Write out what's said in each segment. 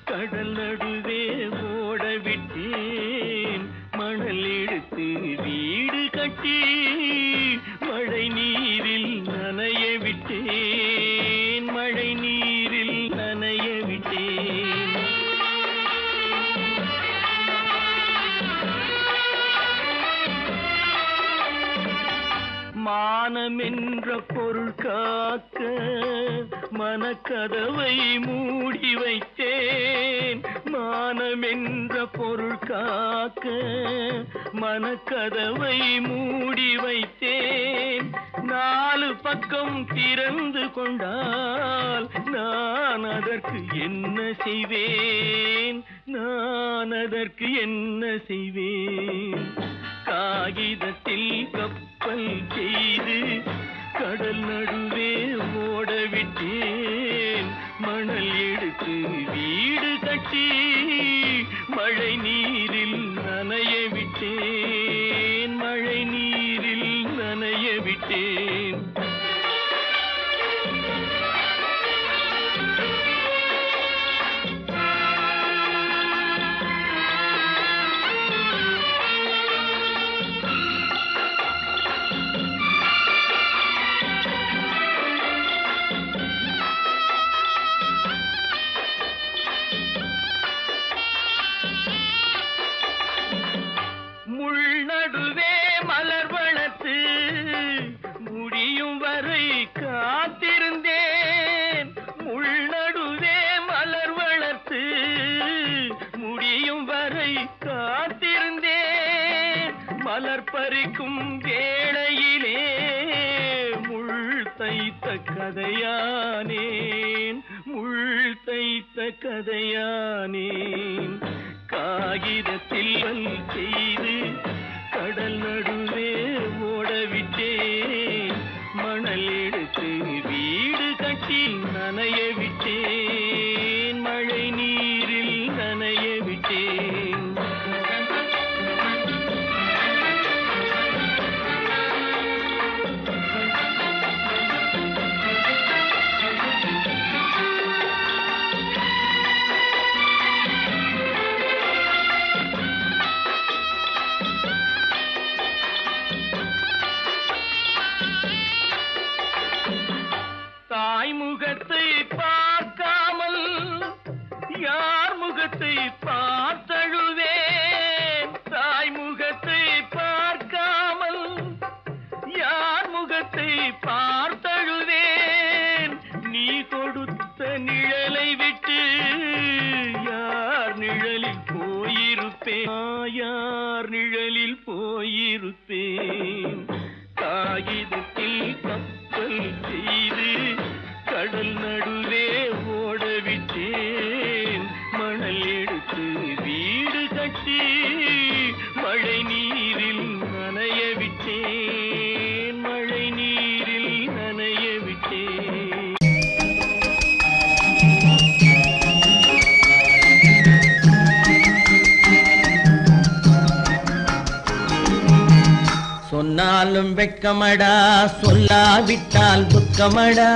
கடல் நடுவே ஓட விட்டேன் மணல் எடுத்து வீடு கட்டி மழை நீரில் நனைய விட்டேன் மழை நீரில் நனைய விட்டேன் மானம் என்ற பொருள் காக்க மனக்கதவை மூடி வைத்தேன் மானம் என்ற பொருள் காக்க மனக்கதவை மூடி வைத்தேன் நாலு பக்கம் திறந்து கொண்டால் நான் அதற்கு என்ன செய்வேன் நான் அதற்கு என்ன செய்வேன் காகிதத்தில் கப்பல் செய்து கடல் நடுவே ஓட விட்டேன் மணல் எடுத்து வீடு கட்டி மழை நீரில் நனைய விட்டேன் மழை நீரில் நனைய விட்டேன் நடுவே மலர் வளர்த்து முடியும் வரை காத்திருந்தேன் முள் நடுவே மலர் வளர்த்து முடியும் வரை காத்திருந்தேன் மலர் பறிக்கும் வேளையிலே முள் தைத்த கதையானேன் முள் தைத்த கதையானேன் காகிதத்தில் செய்து கடல் நடுவே ஓட விட்டேன் மணல் எடுத்து வீடு கட்டி நனைய விட்டேன் மழை நீரில் நனைய விட்டேன் முகத்தை பார்க்காமல் யார் முகத்தை பார்த்தழுவேன் தாய் முகத்தை பார்க்காமல் யார் முகத்தை பார்த்தழுவேன் நீ கொடுத்த நிழலை விட்டு யார் நிழலில் போயிருப்பேன் யார் நிழலில் போயிருப்பேன் காகிதத்தில் கப்பல் செய்து கடல் நடுவே ஓட விட்டேன் மணல் எடுத்து வீடு கட்டி மழை நீரில் நனைய விட்டேன் மழை நீரில் நனைய விட்டேன் சொன்னாலும் வெட்கமடா சொல்லாவிட்டால் துக்கமடா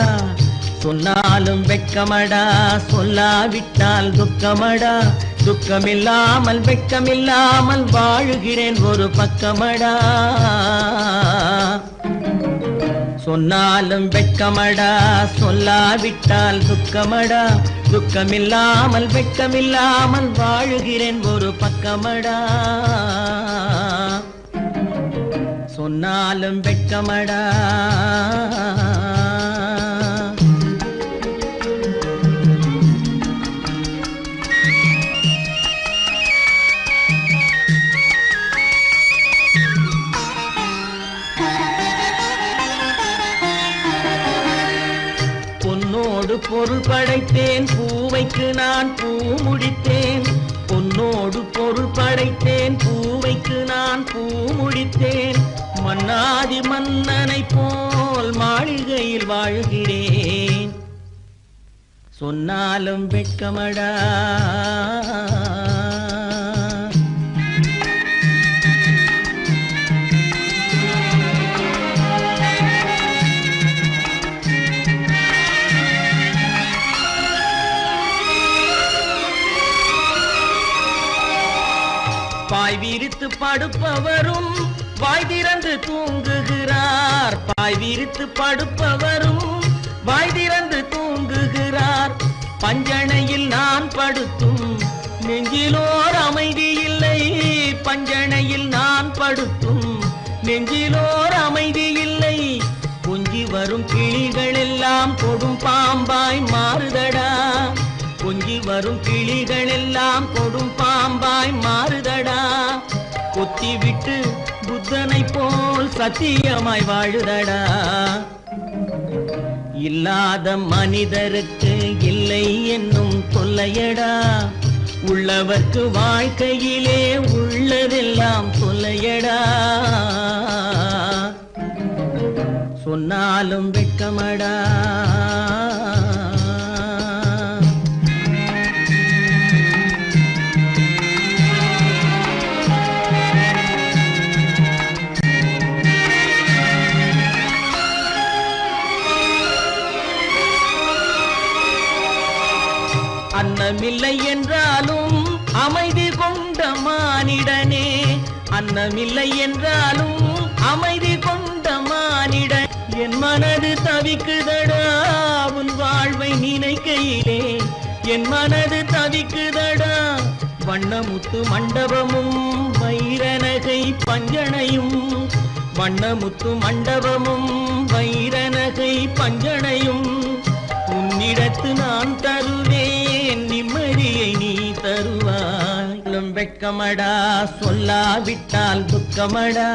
சொன்னாலும் வெட்கமடா சொல்லாவிட்டால் துக்கமடா துக்கமில்லாமல் வெட்கமில்லாமல் வாழுகிறேன் ஒரு பக்கமடா சொன்னாலும் வெட்கமடா சொல்லாவிட்டால் துக்கமடா துக்கமில்லாமல் வெட்கமில்லாமல் வாழுகிறேன் ஒரு பக்கமடா சொன்னாலும் வெட்கமடா பொன்னோடு பொருள் படைத்தேன் பூவைக்கு நான் பூ முடித்தேன் பொன்னோடு பொருள் படைத்தேன் பூவைக்கு நான் பூ முடித்தேன் மன்னாதி மன்னனை போல் மாளிகையில் வாழ்கிறேன் சொன்னாலும் வெட்கமடா. பாய் விரித்து படுப்பவரும் வாய் திறந்து தூங்குகிறார். பாய் விரித்து படுப்பவரும் வாய் திறந்து தூங்குகிறார். பஞ்சணையில் நான் படுத்தும் நெஞ்சிலோர் அமைதி இல்லை. பஞ்சணையில் நான் படுத்தும் நெஞ்சிலோர் அமைதி இல்லை. கொஞ்சி வரும் கிளிகள் எல்லாம் கொடும் பாம்பாய் மாறுதடா. கொஞ்சி வரும் கிளிகள் எல்லாம் கொடும் பாம்பாய் மாறுதடா. கொத்தி விட்டு புத்தனை போல் சத்தியமாய் வாழுதடா. இல்லாத மனிதருக்கு இல்லை என்னும் தொல்லையடா. உள்ளவர்க்கு வாழ்க்கையிலே உள்ளதெல்லாம் தொல்லையடா. சொன்னாலும் வெட்கமடா. அன்னமில்லை என்றாலும் அமைதி கொண்ட மானிடனே. அன்னமில்லை என்றாலும் அமைதி கொண்ட மானிடன். என் மனது தவிக்குதடா உன் வாழ்வை நினைக்கையிலே. என் மனது தவிக்குதடா. வண்ணமுத்து மண்டபமும் வைரநகை பஞ்சனையும். வண்ணமுத்து மண்டபமும் வைரநகை பஞ்சனையும் உன்னிடத்து நான் தருவேன். நிம்மதியை நீ தருவாய். வெட்கமடா சொல்லாவிட்டால் துக்கமடா.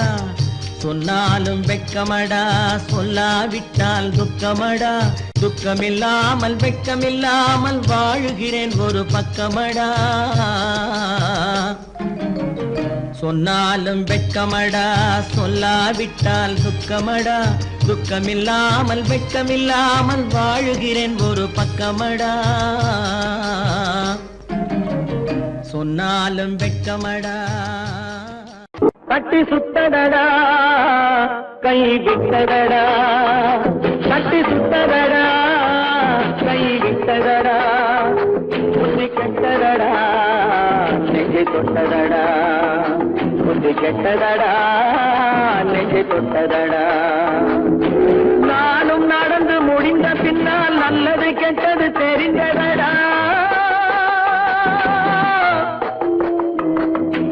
சொன்னாலும் வெட்கமடா சொல்லாவிட்டால் துக்கமடா. துக்கமில்லாமல் வெட்கமில்லாமல் வாழுகிறேன் ஒரு பக்கமடா. சொன்னாலும் வெட்கமடா சொல்லாவிட்டால் துக்கமடா. துக்கமில்லாமல் வெட்கமில்லாமல் வாழுகிறேன் ஒரு பக்கமடா. சொன்னாலும் வெட்கமடா. கட்டி சுத்ததடா கை விட்டதடா. கட்டி சுத்ததடா கை விட்டதடா. புத்தி கெட்டதடா நெஞ்சை தொட்டதடா. புத்தி கெட்டதடா நெஞ்சை தொட்டதடா. நானும் நடந்து முடிந்த பின்னால் நல்லது கெட்டது தெரிந்ததடா.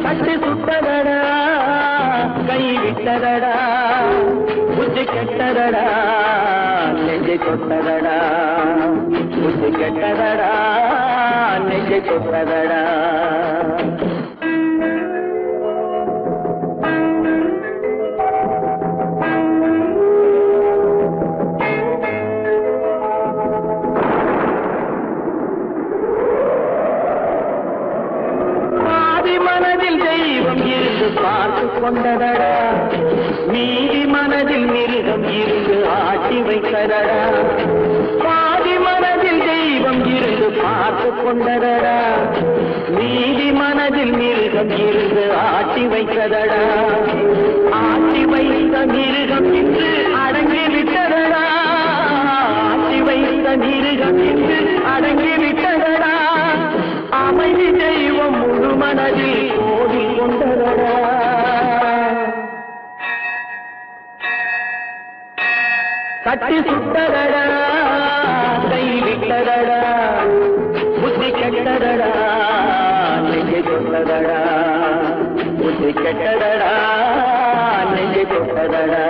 கட்டி சுட்டதடா கை விட்டதடா. புத்தி கெட்டதடா நெஞ்சை தொட்டதடா. புத்தி கெட்டதடா நெஞ்சை தொட்டதடா. பார்த்து கொண்டதடா. மீதி மனதில் மிருகம் இருந்து ஆட்டி வைத்ததடா. பாதி மனதில் தெய்வம் இருந்து பார்த்து கொண்டதடா. மீதி மனதில் மிருகம் இருந்து ஆட்டி வைத்ததடா. ஆட்டி வைத்த மிருகம் இன்று அடங்கி விட்டதடா. ஆட்டி வைத்த மிருகம் இன்று அடங்கி விட்டதடா. அமைதி தெய்வம் முழு மனதில் ஓடி கொண்டதடா. கட்டி சுட்டதடா கை விட்டதடா. புத்தி கெட்டதடா நெஞ்சை தொட்டதடா. புத்தி கெட்டதடா நெஞ்சை தொட்டதடா.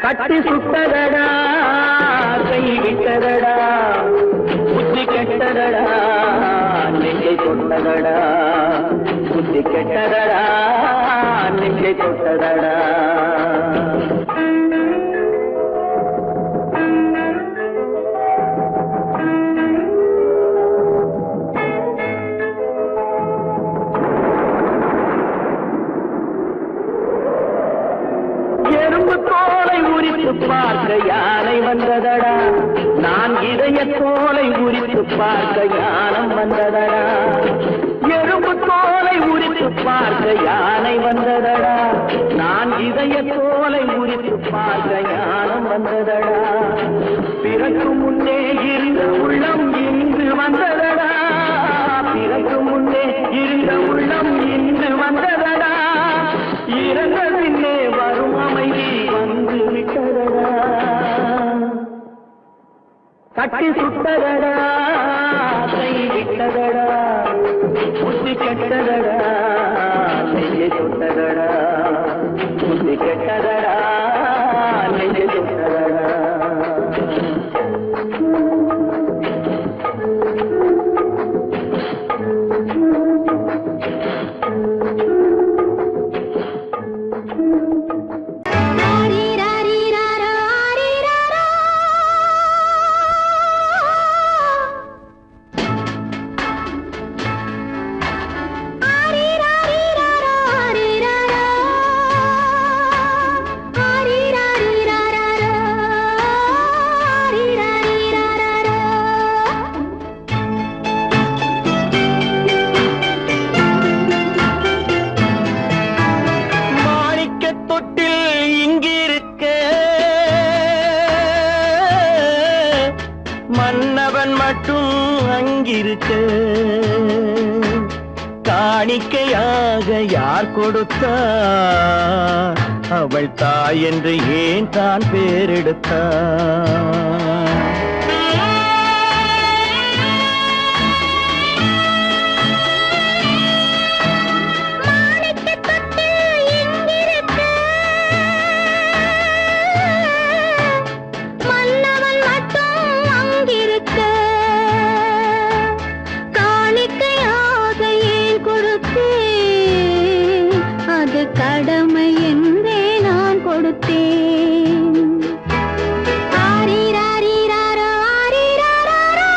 கட்டி சுட்டதடா கை விட்டதடா புத்தி கெட்டதடா நெஞ்சை தொட்டதடா புத்தி கெட்டதடா நெஞ்சை தொட்டதடா எறும்பு தோலை உரித்து பார்க்க யானை வந்ததடா நான் இதய தோலை உரித்து பார்க்க யானம் வந்ததடா எறும்பு தோலை உரித்து பார்க்க யானை வந்ததடா நான் இதய தோலை உரித்து பார்க்க யானம் வந்ததடா பிறகு முன்னே இருந்த உள்ளம் இன்று வந்ததடா பிறகு முன்னே இருந்த உள்ளம் இன்று வந்ததடா இறந்த பின்னே வரும் அமைதி வந்து விட்டதடா கட்டி சுட்டதடா கை விட்டதடா புத்தி கெட்டதடா நெஞ்சை சுட்டதடா புத்தி கெட்டதடா நெஞ்சை சுட்டதடா மன்னவன் மட்டும் அங்கிருக்க காணிக்கையாக யார் கொடுத்தா அவள் தாய் என்று ஏன் தான் பேரெடுத்தா கடமை என்றே நான் கொடுத்தேன் ஆரிராரிராரோ ஆரிராரோ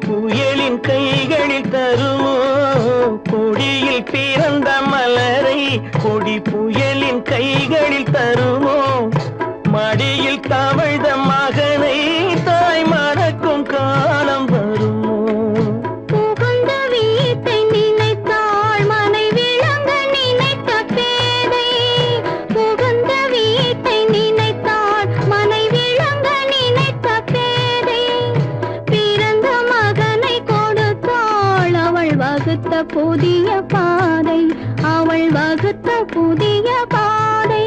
புயலின் கைகளில் தருமோ கொடியில் பிறந்த மலரை கொடி புயலின் கைகளில் தருமோ மடியில் தவழ்ந்த மகனை தாய் மறக்கும் காலம் வருமோ புகுந்த வீட்டை நினைத்தாள் மனை விளங்க நினைத்த பேதை புகுந்த வீட்டை நினைத்தாள் மனை விளங்க நினைத்த பேதை பிறந்த மகனை கொடுத்தாள் அவள் வகுத்த புதிய பாதை அவள் வகுத்த புதிய பாதை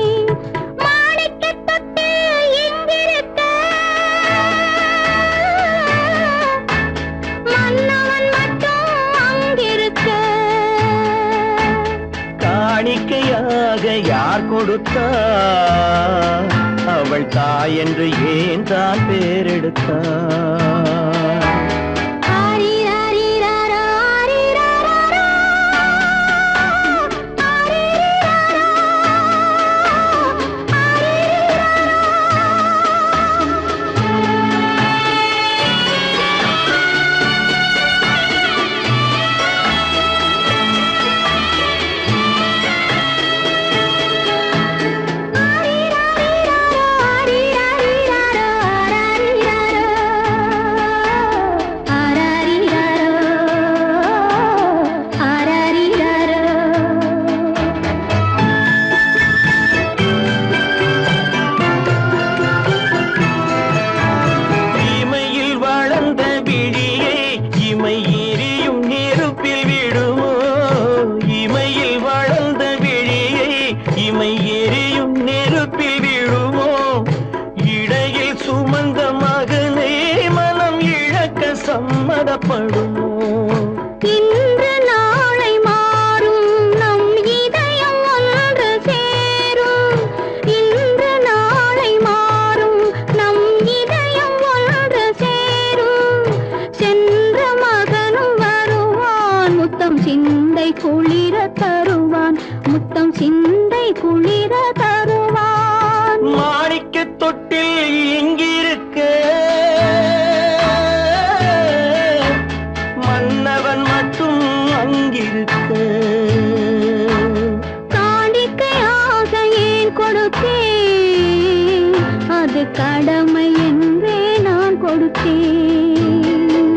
காணிக்கையாக யார் கொடுத்தா அவள் தாய் என்று ஏன் தான் பேரெடுத்தா புறப்படுமோ? இன்று நாளை மாறும் நம் இதயம் ஒன்று சேரும். இன்று நாளை மாறும் நம் இதயம் ஒன்று சேரும். சென்ற மகனும் வருவான், முத்தம் சிந்தை குளிர தருவான், முத்தம் சிந்தை குளிர தருவான். மாணிக்க தொட்டில் இங்கிருக்க மன்னவன் மட்டும் அங்கிருக்க. காணிக்கையாக ஏன் கொடுத்தேன், அது கடமை என்றே நான் கொடுத்தேன்.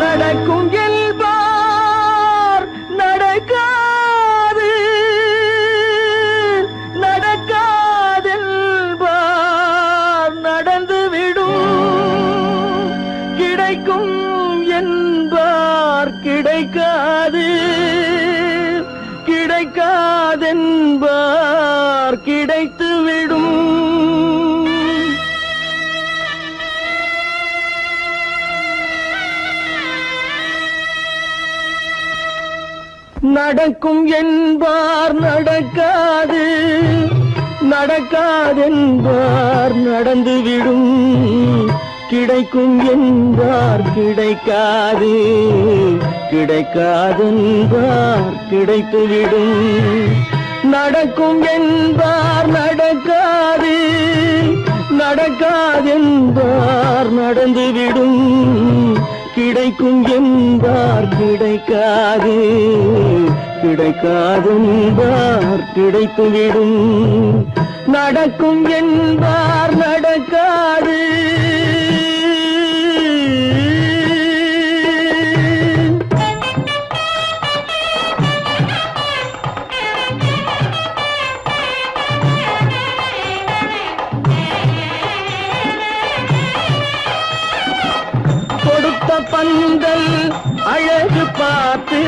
நடக்கும் என்பார் நடக்காது, நடக்காதென்பார் நடந்துவிடும். கிடைக்கும் என்பார் கிடைக்காது, கிடைக்காதென்பார் கிடைத்துவிடும். நடக்கும் என்பார் நடக்காது, நடக்காதென்பார் நடந்துவிடும். கிடைக்கும் என்பார் கிடைக்காது, கிடைக்காதென்பார் கிடைத்துவிடும். நடக்கும் என்பார் நடக்காது, நடக்காதென்பார் நடந்துவிடும். கிடைக்கும் என்பார் கிடைக்காது, கிடைக்காதென்பார் கிடைத்துவிடும். நடக்கும் என்பார் நடக்காது. கொடுத்த பந்தல் அழகு பார்த்து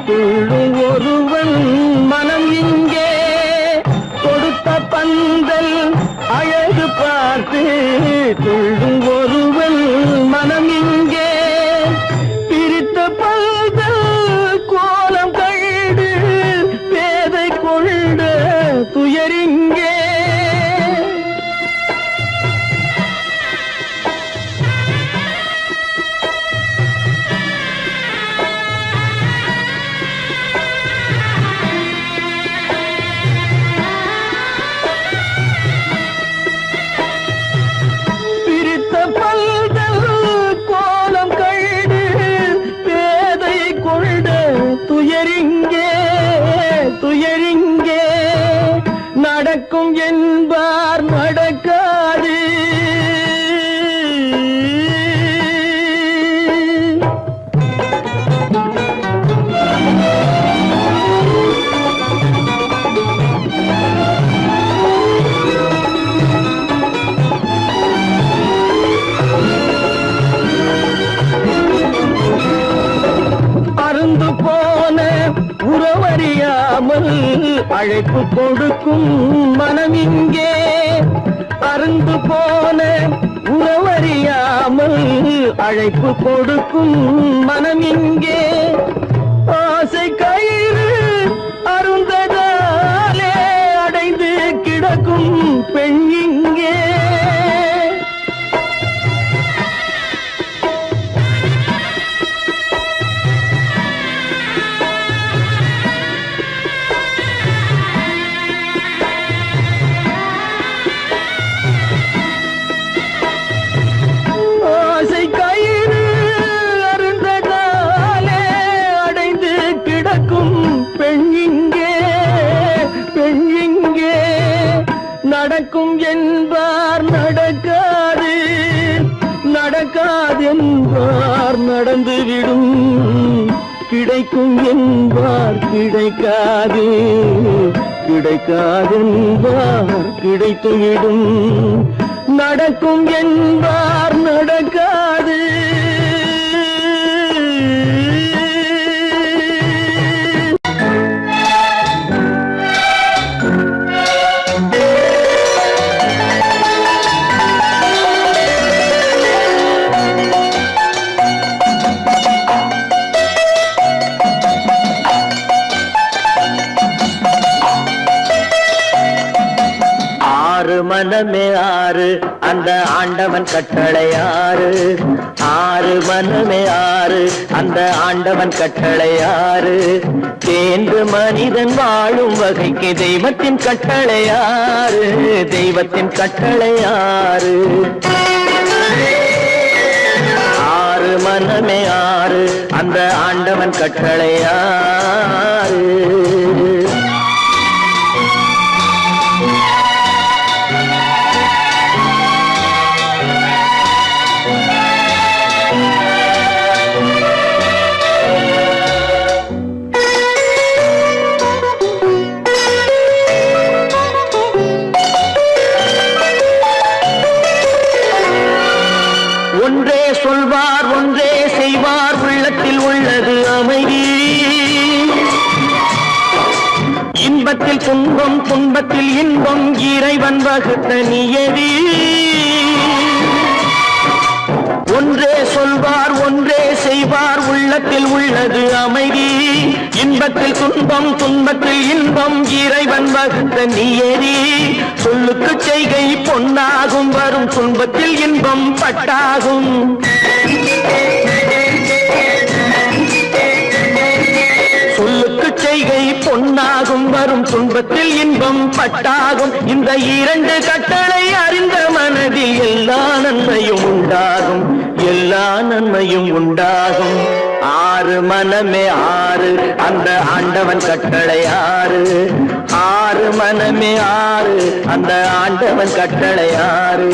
துள்ளும் ஒருவன் மனம் இங்கே. கொடுத்த பந்தல் அழகு பார்த்து துள்ளும் ஒருவன் மனம் இங்கே. பிரித்த பந்தல் கோலம் கண்டு பேதை கொண்ட துயரிங்கே. துயரிங்கே, துயரிங்கே. நடக்கும் என்பார் நடக்காது. அருந்து போன உறவறியாமல் அழைப்பு கொடுக்கும் மனம் இங்கே. அருந்து போன உறவறியாமல் அழைப்பு கொடுக்கும் மனம் இங்கே. ஆசை கயிறு அருந்ததாலே அடைந்து கிடக்கும் பெண் இங்கே. ஆசை கயிறு அருந்ததாலே அடைந்து கிடக்கும் பெண் இங்கே, பெண் இங்கே. நடக்கும் என்பார் நடக்காது, நடக்காதென்பார் நடந்துவிடும். கிடைக்கும் என்பார் கிடைக்காது, கிடைக்காதென்பார் கிடைத்துவிடும். நடக்கும் என்பார் நடக்காது. மனமே ஆறு அந்த ஆண்டவன் கட்டளை ஆறு ஆறு மனமே ஆறு அந்த ஆண்டவன் கட்டளை ஆறு தேர்ந்து மனிதன் வாழும் வகைக்கு தெய்வத்தின் கட்டளை ஆறு தெய்வத்தின் கட்டளை ஆறு ஆறு மனமே ஆறு அந்த ஆண்டவன் கட்டளை ஆறு ஒன்றே சொல்வார் ஒன்றே செய்வார் உள்ளத்தில் உள்ளது அமைதி இன்பத்தில் துன்பம் துன்பத்தில் இன்பம் இறைவன் வகுத்த நியதி ஒன்றே சொல்வார் ஒன்றே செய்வார் உள்ளத்தில் உள்ளது அமைதி இன்பத்தில் துன்பம் துன்பத்தில் இன்பம் இறைவன் வகுத்த நியதி சொல்லுக்கு செய்கை பொன்னாகும் வரும் துன்பத்தில் இன்பம் பட்டாகும் சொல்லுக்கு செய்கை பொன்னாகும் வரும் துன்பத்தில் இன்பம் பட்டாகும் இந்த இரண்டு கட்டளை அறிந்த மனதில் எல்லா நன்மையும் உண்டாகும் எல்லா நன்மையும் உண்டாகும் ஆறு மனமே ஆறு அந்த ஆண்டவன் கட்டளை ஆறு ஆறு மனமே ஆறு அந்த ஆண்டவன் கட்டளை ஆறு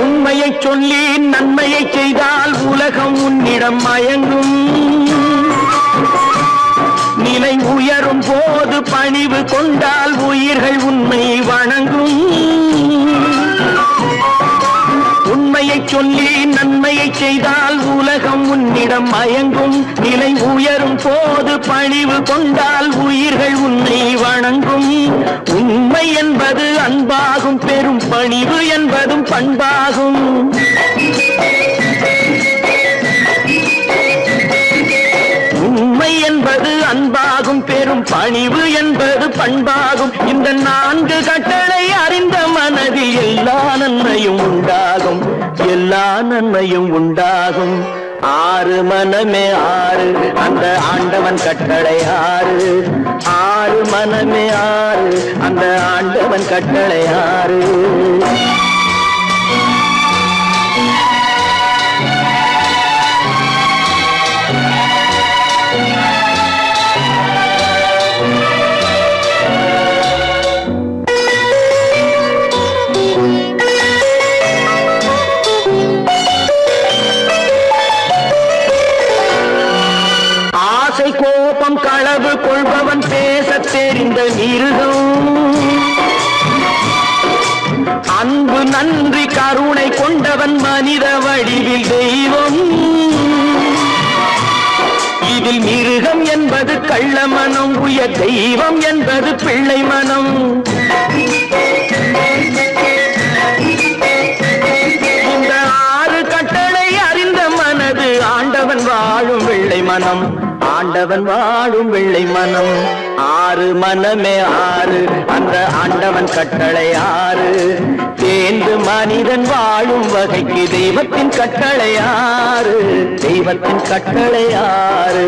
உண்மையை சொல்லி நன்மையை செய்தால் உலகம் உன்னிடம் மயங்கும் நிலை உயரும் போது பணிவு கொண்டால் உயிர்கள் உன்னை வணங்கும் உண்மையை சொல்லி நன்மையை செய்தால் உலகம் உன்னிடம் மயங்கும் நிலை உயரும் போது பணிவு கொண்டால் உயிர்கள் உன்னை வணங்கும் உண்மை என்பது அன்பாகும் பெரும் பணிவு என்பதும் பண்பாகும் உண்மை என்பது அன்பாகும் பெரும் பணிவு என்பது பண்பாகும் இந்த நான்கு கட்டளை அறிந்த மனதில் எல்லா நன்மையும் உண்டாகும் எல்லா நன்மையும் உண்டாகும் ஆறு மனமே ஆறு அந்த ஆண்டவன் கட்டளை ஆறு ஆறு மனமே ஆறு அந்த ஆண்டவன் கட்டளை ஆறு கோபம் களவு கொள்பவன் பேசத் தெரிந்த மிருகம் அன்பு நன்றி கருணை கொண்டவன் மனித வடிவில் தெய்வம் இதில் மிருகம் என்பது கள்ள மனம் உயர் தெய்வம் என்பது பிள்ளை மனம் இந்த ஆறு கட்டளை அறிந்த மனது ஆண்டவன் வாழும் வெள்ளை மனம் ஆண்டவன் வாழும் வெள்ளை மனம் ஆறு மனமே ஆறு அந்த ஆண்டவன் கட்டளை ஆறு தேர்ந்து மனிதன் வாழும் வகைக்கு தெய்வத்தின் கட்டளை ஆறு தெய்வத்தின் கட்டளை ஆறு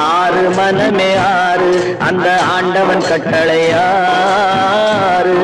ஆறு மனமே ஆறு அந்த ஆண்டவன் கட்டளை ஆறு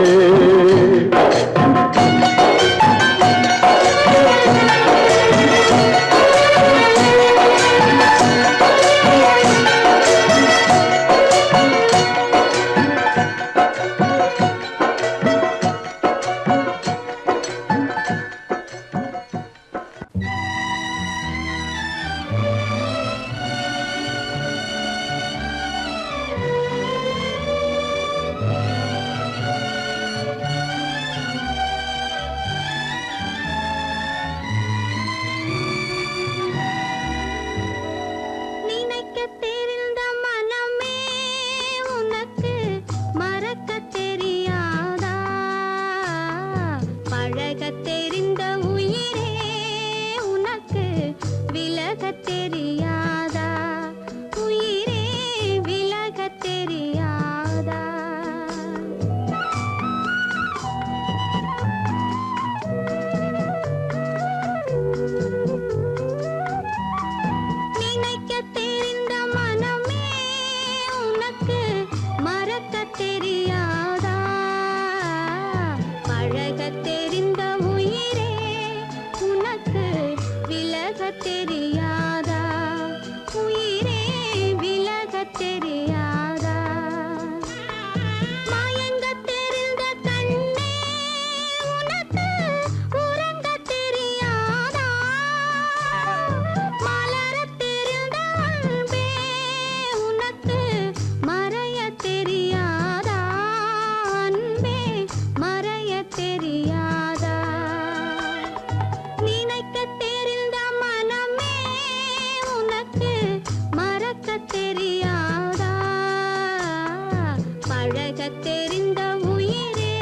பழகத் தெரிந்த உயிரே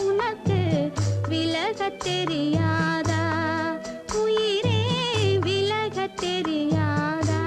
உனக்கு விலகத் தெரியாதா? உயிரே விலகத் தெரியாதா?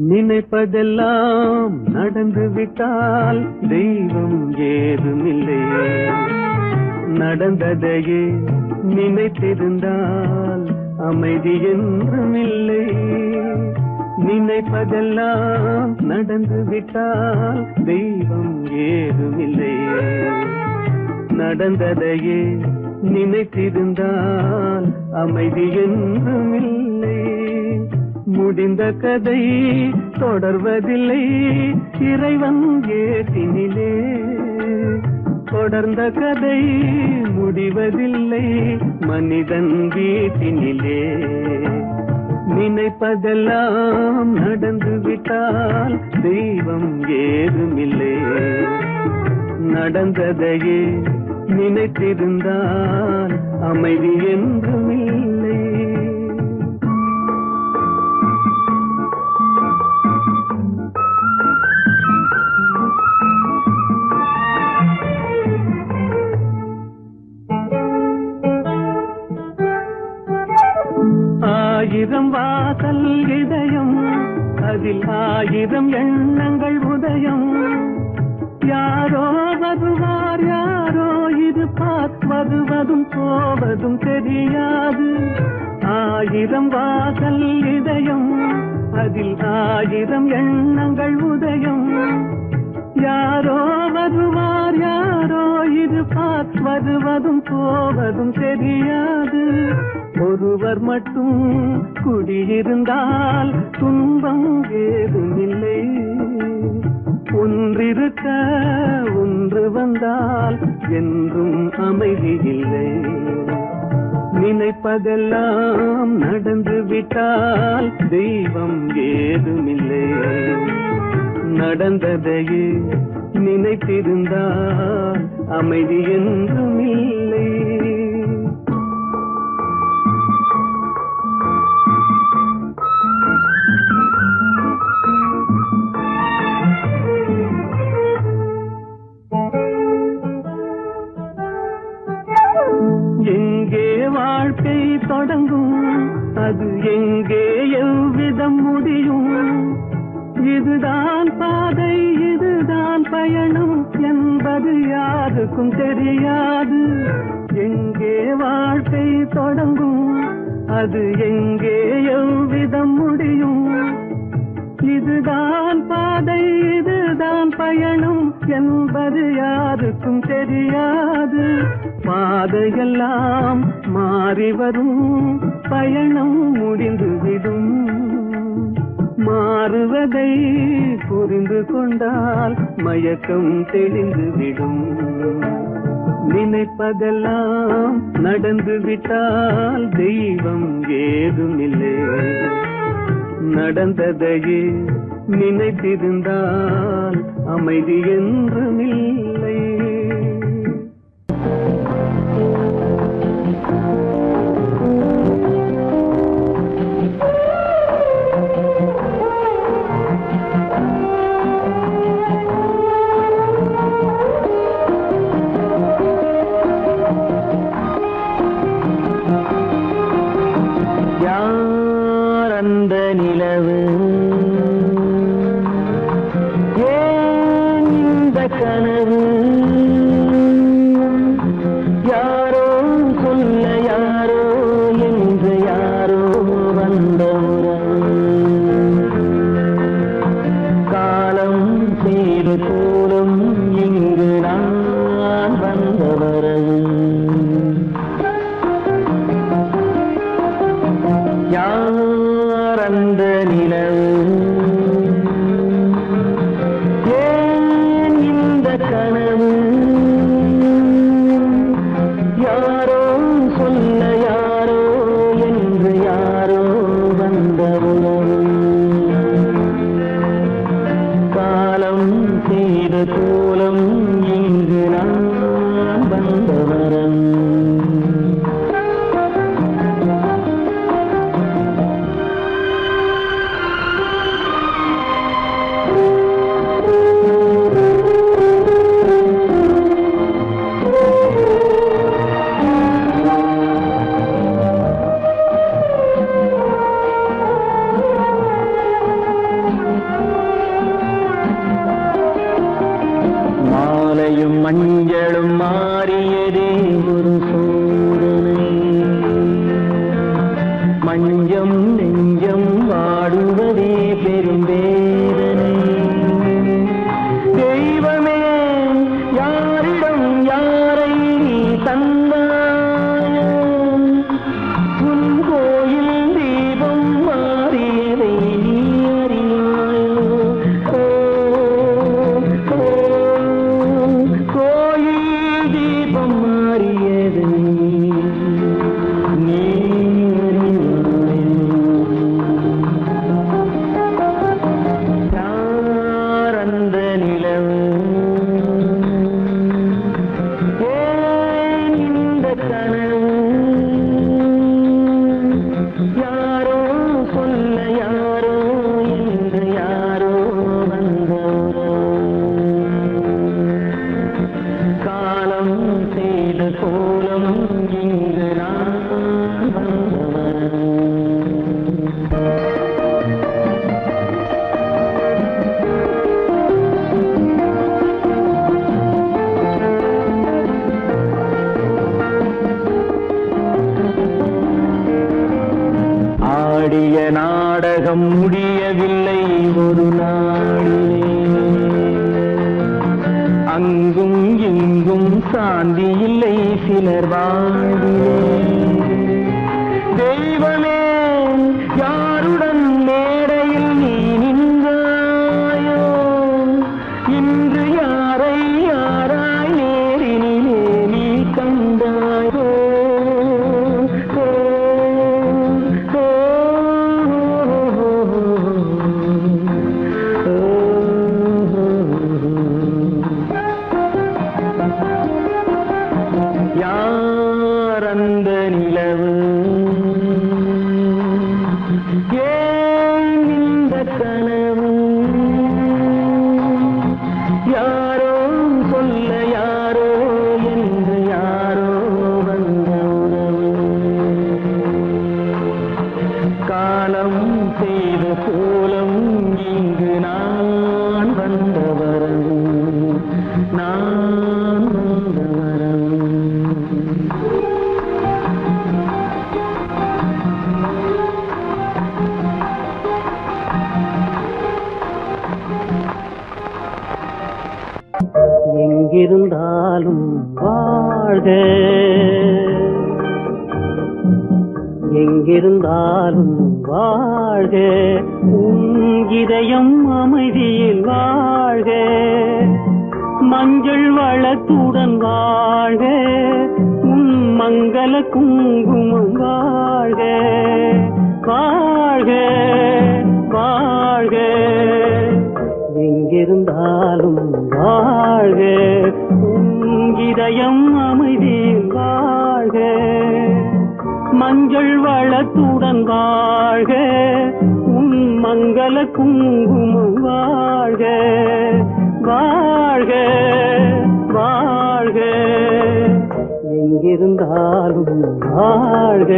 நினைப்பதெல்லாம் நடந்து விட்டால் தெய்வம் ஏதுமில்லை. நடந்ததையே நினைத்திருந்தால் அமைதி என்றும் இல்லை. நினைப்பதெல்லாம் நடந்து விட்டால் தெய்வம் ஏதுமில்லை. நடந்ததையே நினைத்திருந்தால் அமைதி என்றும் இல்லை. முடிந்த கதை தொடர்வதில்லை இறைவன் ஏற்றினிலே. தொடர்ந்த கதை முடிவதில்லை மனிதன் வீட்டினிலே. நினைப்பதெல்லாம் நடந்து விட்டால் தெய்வம் ஏதுமில்லை. நடந்ததையே நினைத்திருந்தால் அமைதி என்றும் இல்லை. ஆயிரம் வாசல் இதயம் அதில் ஆயிரம் எண்ணங்கள் உதயம். யாரோ வருவார் யாரோ இருப்பார் வருவதும் போவதும் தெரியாது. ஆயிரம் வாசல் இதயம் அதில் ஆயிரம் எண்ணங்கள் உதயம். யாரோ வருவார் யாரோ இருப்பார் வருவதும் போவதும் தெரியாது. ஒருவர் மட்டும் குடியிருந்தால் துன்பம் ஏதுமில்லை. ஒன்றிருக்க ஒன்று வந்தால் என்றும் அமைதி இல்லை. நினைப்பதெல்லாம் நடந்து விட்டால் தெய்வம் ஏதுமில்லை. நடந்ததையே நினைத்திருந்தால் அமைதி என்றும் இல்லை. எங்கே வாழ்க்கை தொடங்கும், அது எங்கே எவ்விதம் முடியும்? இதுதான் பாதை, இதுதான் பயணம் என்பது யாருக்கும் தெரியாது. எங்கே வாழ்க்கை தொடங்கும், அது எங்கே எவ்விதம் முடியும்? இதுதான் பாதை, இதுதான் பயணம் என்பது யாருக்கும் தெரியாது. பாதையெல்லாம் மாறி வரும், பயணம் முடிந்துவிடும். மாறுவதை புரிந்து கொண்டால் மயக்கம் தெளிந்துவிடும். நினைப்பதெல்லாம் நடந்து விட்டால் தெய்வம் ஏதுமில்லை. நடந்ததையே நினைத்திருந்தால் அமைதி என்றுமில்லை. யார் அந்த நிலவு, ஏன் இந்த கனவு? யாரோ சொல்ல யாரோ என்று யாரோ வந்த உறவு. காலம் செய்து கூடும் இங்கு நான் வந்த வரவு. யார் அந்த நிலவு, ஏன் இந்த கனவு? யாரோ சொல்ல யாரோ என்று யாரோ வந்த உறவு. காலம் செய்த கோலம் இங்கு நான் வந்த வரவு. மாலையும் மஞ்சளும் மாறியதே ஒரு சோதனை. மஞ்சம் நெஞ்சம் வாடுவதே பெரும் வேதனை. தெய்வமே யாரிடம் யாரை நீ தந்தாயோ? உன் கோயில் தீபம் மாறியதை நீ அறியாயோ? கோயில் தீபம் மாறியதை நீ அறியாயோ? யார் அந்த நிலவு, ஏன் இந்த கனவு? யாரோ சொல்ல யாரோ என்று யாரோ வந்த உறவு. காலம் செய்த கோலம் இங்கு நான் வந்தவன். ஆடிய நாடகம் முடியவில்லை ஒரு நாளிலே. அங்கும் இங்கும் சாந்தி இல்லை சிலர் வாழ்விலே. தெய்வமே யாருடன் மேடையில் நீ நின்றாயோ? இந்த எங்கிருந்தாலும் வாழ்க, எங்கிருந்தாலும் வாழ்க, உன் இதயம் அமைதியில் வாழ்க, மஞ்சள் வளத்துடன் வாழ்க, உன் மங்கள குங்குமம் வாழ்க, வாழ்க வாழ்க, எங்கிருந்தாலும் வாழ்க, உன் இதயம் அமைதியில் வாழ்க, மஞ்சள் வளத்துடன் வாழ்க, உன் மங்கள குங்குமம் வாழ்க, வாழ்க வாழ்க, எங்கிருந்தாலும் வாழ்க.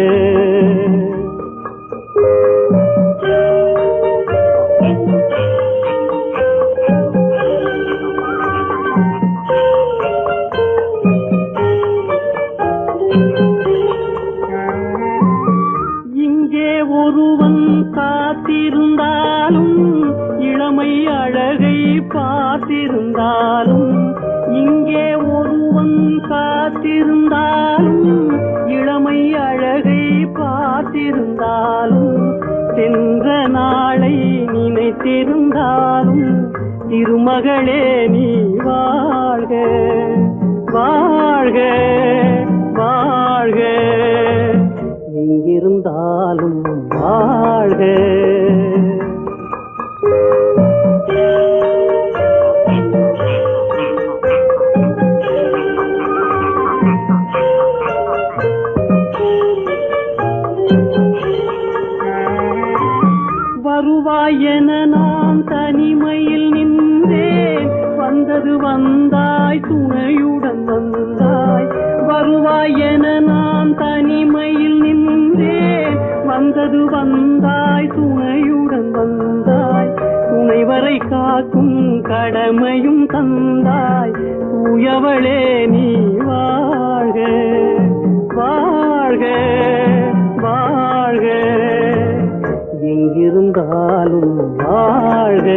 இங்கே ஒருவன் காத்திருந்தாலும், இளமை அழகை பார்த்திருந்தாலும், இங்கே ஒருவன் காத்திருந்தாலும், இளமை அழகை பார்த்திருந்தாலும், சென்ற நாளை நினைத்திருந்தாலும், திருமகளே நீ வாழ்க, வாழ்க வாழ்க, எங்கிருந்தாலும் வாழ்க. வருவாய் என நான் தனிமையில் நின்றேன், வந்தது வந்தாய் துணையுடன் வந்தாய், வருவாய் என நான் தனிமையில் நின்றேன், வந்தது வந்தாய் துணையுடன் வந்தாய், துணைவரை காக்கும் கடமையும் தந்தாய், தூயவளே நீ வாழ்க, வாழ்க வாழ்க, எங்கிருந்தாலும் வாழ்க.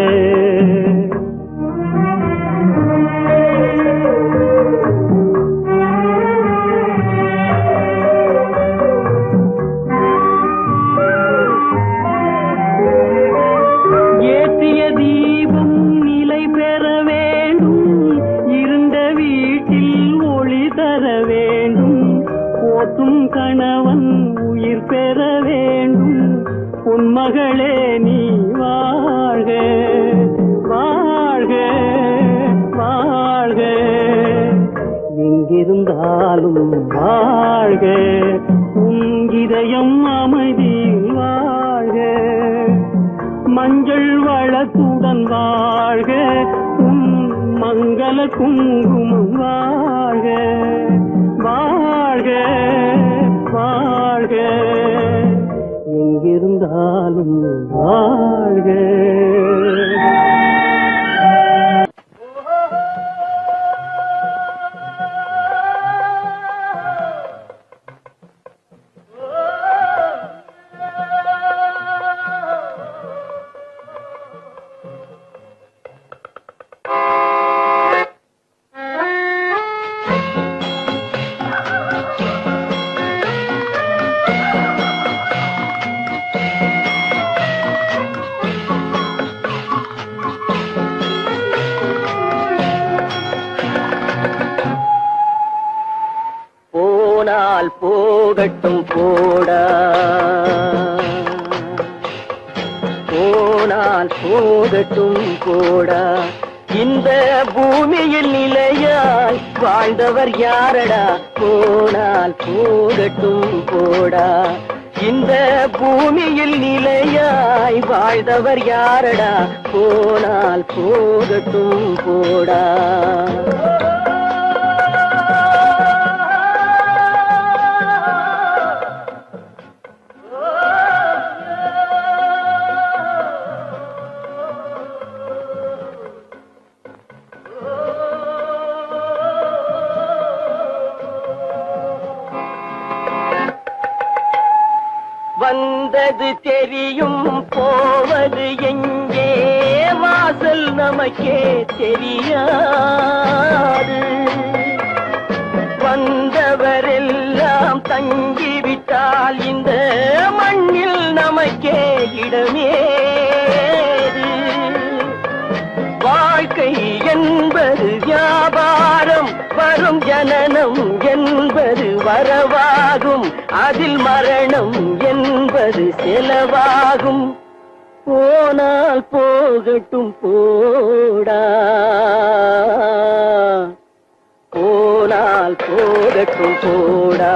ஏற்றிய தீபம் நிலை பெற வேண்டும், இருண்ட வீட்டில் ஒளி தர வேண்டும், போற்றும் கணவன் உயிர் பெற வேண்டும், பொன்மகளே நீ வாழ்க, வாழ்க வாழ்க, எங்கிருந்தாலும் வாழ்க, உன் இதயம் அமைதியில் வாழ்க, மஞ்சள் வளத்துடன் வாழ்க, உன் மங்கள குங்குமம் வாழ்க, வாழ்க வாழ்க, எங்கிருந்தாலும் வாழ்க. போனால் போகட்டும் போடா, போனால் போகட்டும் போடா, இந்த பூமியில் நிலையாய் வாழ்ந்தவர் யாரடா, போனால் போகட்டும் போடா, இந்த பூமியில் நிலையாய் வாழ்ந்தவர் யாரடா, போனால் போகட்டும் போடா. வந்தது தெரியும் போவது எங்கே, வாசல் போல் நமக்கே தெரியாது. வந்தவரெல்லாம் தங்கிவிட்டால் இந்த மண்ணில் நமக்கே இடமேது. வாழ்க்கை என்பது வியாபாரம், வரும் ஜனனம் என்பது வரவாகும், அதில் மரணம் என்பது செலவாகும். போனால் போகட்டும் போடா, போனால் போகட்டும் போடா,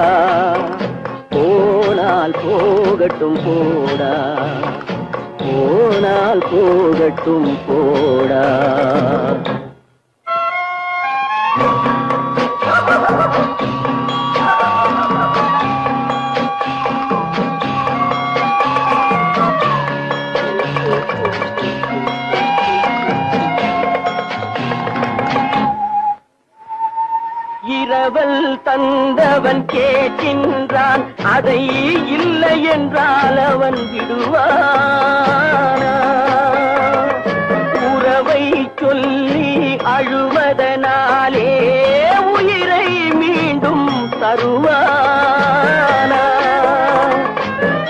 போனால் போகட்டும் போடா, போனால் போகட்டும் போடா. இரவல் தந்தவன் கேட்கின்றான், அதை இல்லை என்றால் அவன் விடுவானா? உறவை சொல்லி அழுவதனாலே உயிரை மீண்டும் தருவானா?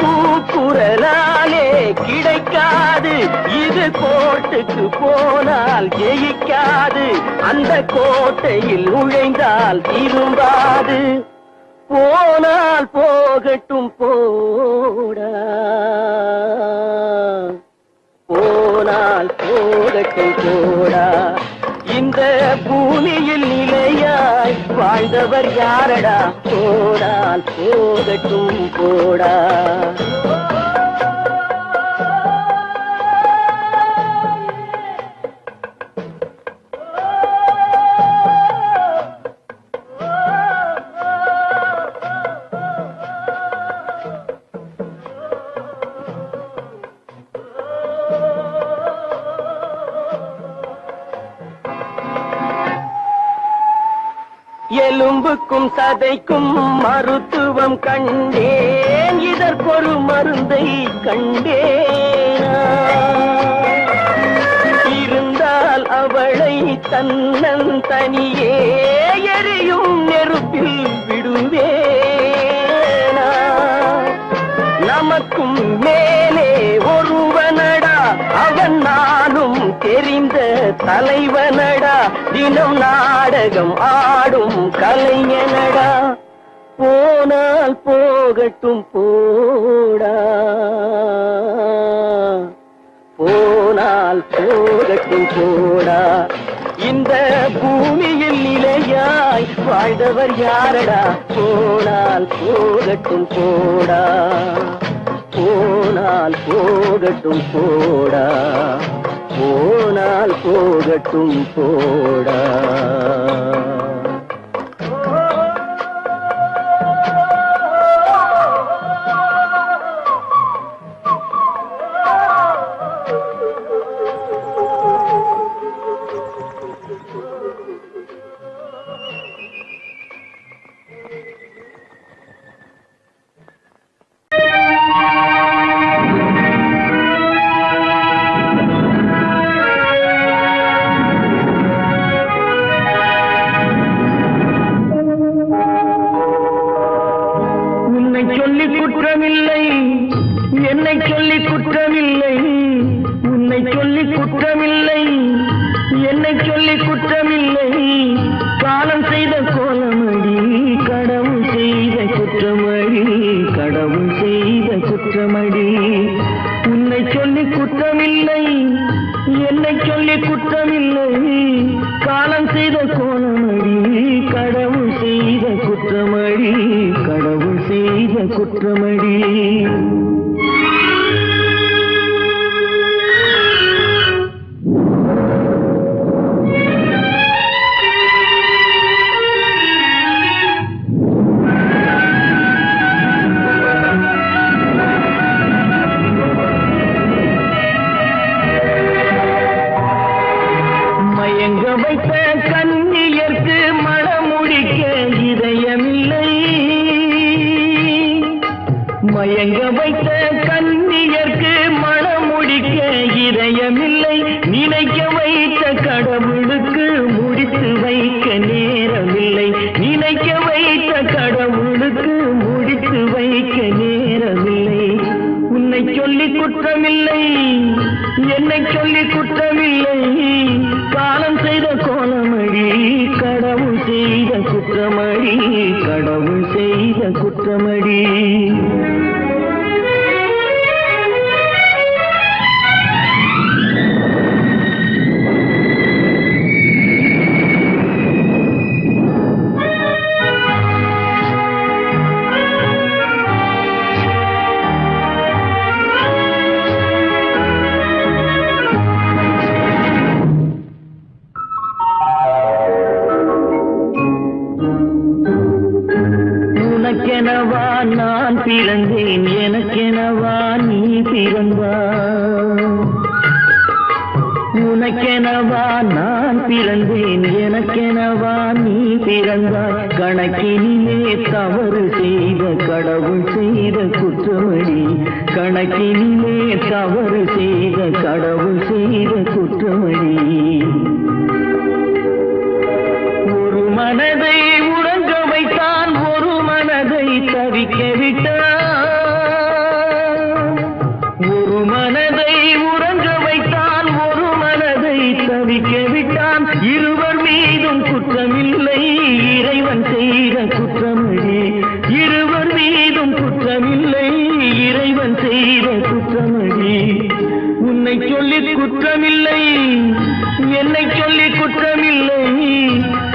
கூக்குரலாலே கிடைக்காது, இது கோட்டுக்கு போனால் ஜெயிக்காது, அந்த கோட்டையில் நுழைந்தால் திரும்பாது. போனால் போகட்டும் போடா, போனால் போகட்டும் போடா. இந்த பூமியில் நிலையாய் வாழ்ந்தவர் யாரடா? போனால் போகட்டும் போடா. எலும்புக்கும் சதைக்கும் மருத்துவம் கண்டேன், இதற்கொரு மருந்தை கண்டேனா? இருந்தால் அவளை தன்னந்தனியே எரியும் நெருப்பில் விடுவேனா? நமக்கும் மேலே ஒருவனடா, அவன் நானும் தெரிந்த தலைவனடா, தினம் நாடகம் ஆடும் கலைஞனடா. போனால் போகட்டும் போடா, போனால் போகட்டும் போடா. இந்த பூமியில் நிலையாய் வாழ்ந்தவர் யாரடா? போனால் போகட்டும் போடா, போனால் போகட்டும் போடா, போனால் போகட்டும் போடா. சொல்லி குற்றமில்லை, என்னை சொல்லி குற்றமில்லை, உன்னை சொல்லி குற்றமில்லை, என்னை சொல்லி குற்றமில்லை. காலம் செய்த கோலமடி, கடவுள் செய்த குற்றமடி, கடவுள் செய்த குற்றமடி. உன்னை சொல்லி குற்றமில்லை, என்னை சொல்லி குற்றமில்லை. காலம் செய்த கோலமடி, கடவுள் செய்த குற்றமடி, கடவுள் செய்த குற்றமடி. மயங்க வைத்த கன்னியர்க்கு மணமுடிக்க இதயமில்லை, மயங்க வைத்த கன்னியர்க்கு மணமுடிக்க இதயமில்லை. நினைக்க வை குற்றமில்லை, என்னை சொல்லி குற்றமில்லை. காலம் செய்த கோலமடி, கடவுள் செய்த குற்றமடி, கடவுள் செய்த குற்றமடி. உனக்கெனவா நான் பிறந்தேன், எனக்கெனவா நீ பிறந்தாய். உனக்கெனவா நான் பிறந்தேன், எனக்கெனவா நீ பிறந்தாய். கணக்கினிலே தவறு செய்த கடவுள் செய்த குற்றமடி, கணக்கினிலே தவறு செய்த கடவுள் செய்த குற்றமடி. ஒரு மனதை உறங்க வைத்தான், ஒரு மனதை தவிக்க விட்டான். ஒரு மனதை உறங்க வைத்தான், ஒரு மனதை தவிக்க விட்டான். இருவர் மீதும் குற்றமில்லை, இறைவன் செய்த குற்றமடி. இருவர் மீதும் குற்றமில்லை, இறைவன் செய்த குற்றமடி. உன்னை சொல்லி குற்றமில்லை, என்னை சொல்லி குற்றமில்லை.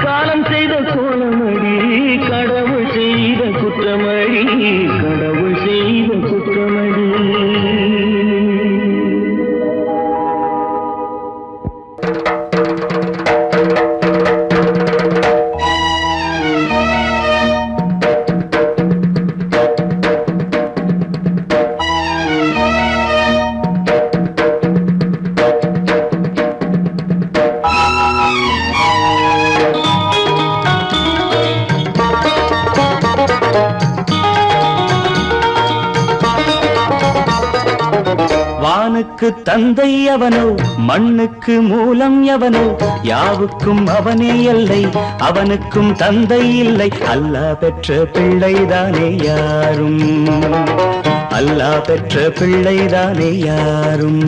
காலம் செய்த கோலமடி, கடவுள் செய்த குற்றமடி, கடவுள் செய்த குற்றமடி. வானுக்கு தந்தை அவனோ, மண்ணுக்கு மூலம் எவனோ, யாவுக்கும் அவனே எல்லை, அவனுக்கும் தந்தை இல்லை. அல்லாஹ் பெற்ற பிள்ளைதானே யாரும், அல்லாஹ் பெற்ற பிள்ளைதானே யாரும்.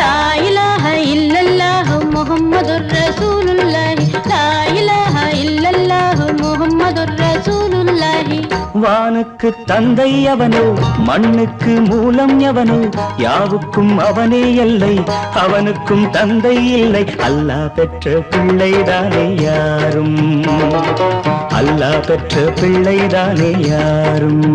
லா இலாஹ இல்லல்லாஹு முஹம்மதுர் ரசூலுல்லாஹி, லா இலாஹ இல்லல்லாஹு முஹம்மதுர் ரசூலுல்லாஹி. வானுக்கு தந்தை அவனோ, மண்ணுக்கு மூலம் எவனோ, யாவுக்கும் அவனே எல்லை, அவனுக்கும் தந்தை இல்லை. அல்லாஹ் பெற்ற பிள்ளைதானே யாரும், அல்லாஹ் பெற்ற பிள்ளைதானே யாரும்.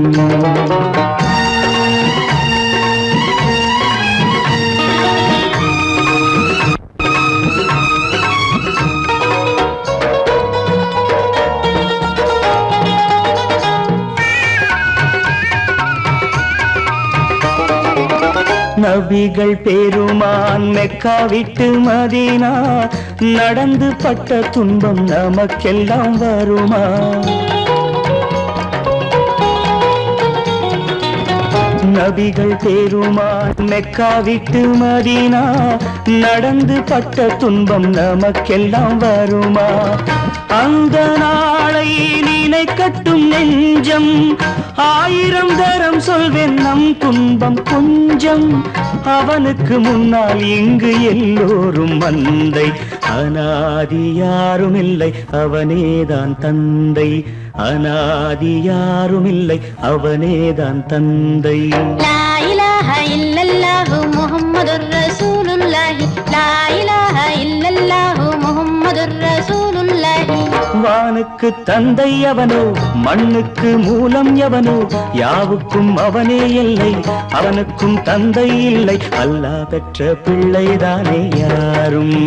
நபிகள் பெருமான் மெக்கா விட்டு மதீனா, நடந்து பட்ட துன்பம் நமக்கெல்லாம் வருமா? நபிகள் பெருமான் மெக்கா விட்டு மதீனா, நடந்து பட்ட துன்பம் நமக்கெல்லாம் வருமா? அந்த நாளை நினைக்கட்டும் நெஞ்சம், ஆயிரம் தரம் சொல்வேன் நம் துன்பம் கொஞ்சம். அவனுக்கு முன்னால் இங்கு எல்லோரும் மந்தை, அநாதி யாரும் இல்லை, அவனேதான் தந்தை. அநாதி யாரும் இல்லை, அவனேதான் தந்தை. லா இலாஹ இல்லல்லாஹு முஹம்மதுர் ரசூலுல்லாஹி, லா இலாஹ இல்லல்லாஹு முஹம்மதுர் ரசூலுல்லாஹி. வானுக்கு தந்தை அவனோ, மண்ணுக்கு மூலம் எவனோ, யாவுக்கும் அவனே இல்லை, அவனுக்கும் தந்தை இல்லை. அல்லாஹ் பெற்ற பிள்ளைதானே யாரும்,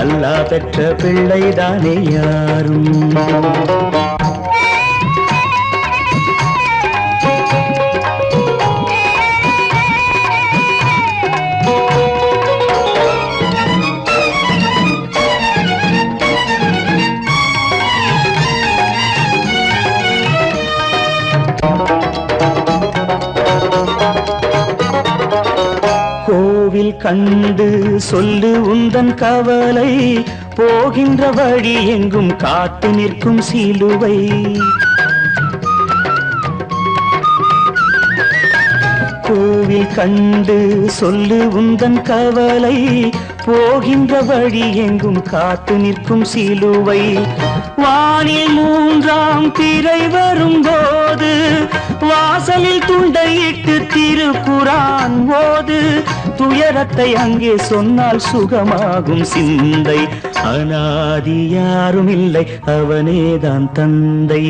அல்லாஹ் பெற்ற பிள்ளைதானே யாரும். கோவில் கண்டு சொல்லு உந்தன் கவலை, போகின்ற வழி எங்கும் காத்து நிற்கும் சிலுவை. கோவில் கண்டு சொல்லு உந்தன் கவலை போகின்ற வழி எங்கும் காத்து நிற்கும் சிலுவை வானில் மூன்றாம் திரை வரும்போது வாசலில் துண்டையிட்டு திருக்குரான் ஓது துயரத்தை அங்கே சொன்னால் சுகமாகும் சிந்தை அநாதி யாரும் இல்லை அவனேதான் தந்தை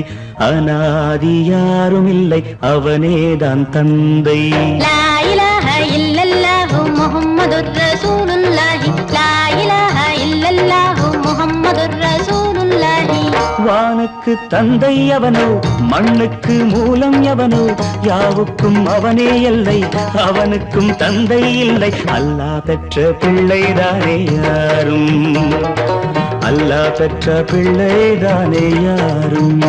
அநாதி யாரும் இல்லை அவனேதான் தந்தை லா இலாஹ இல்லல்லாஹு முஹம்மதுர் ரசூலுல்லாஹி லா இலாஹ இல்லல்லாஹு முஹம்மதுர் ரசூலுல்லாஹி வானுக்கு தந்தை அவனோ மண்ணுக்கு மூலம் எவனோ யாவுக்கும் அவனே இல்லை அவனுக்கும் தந்தை இல்லை அல்லாஹ் பெற்ற பிள்ளைதானே யாரும் அல்லாஹ் பெற்ற பிள்ளைதானே யாரும்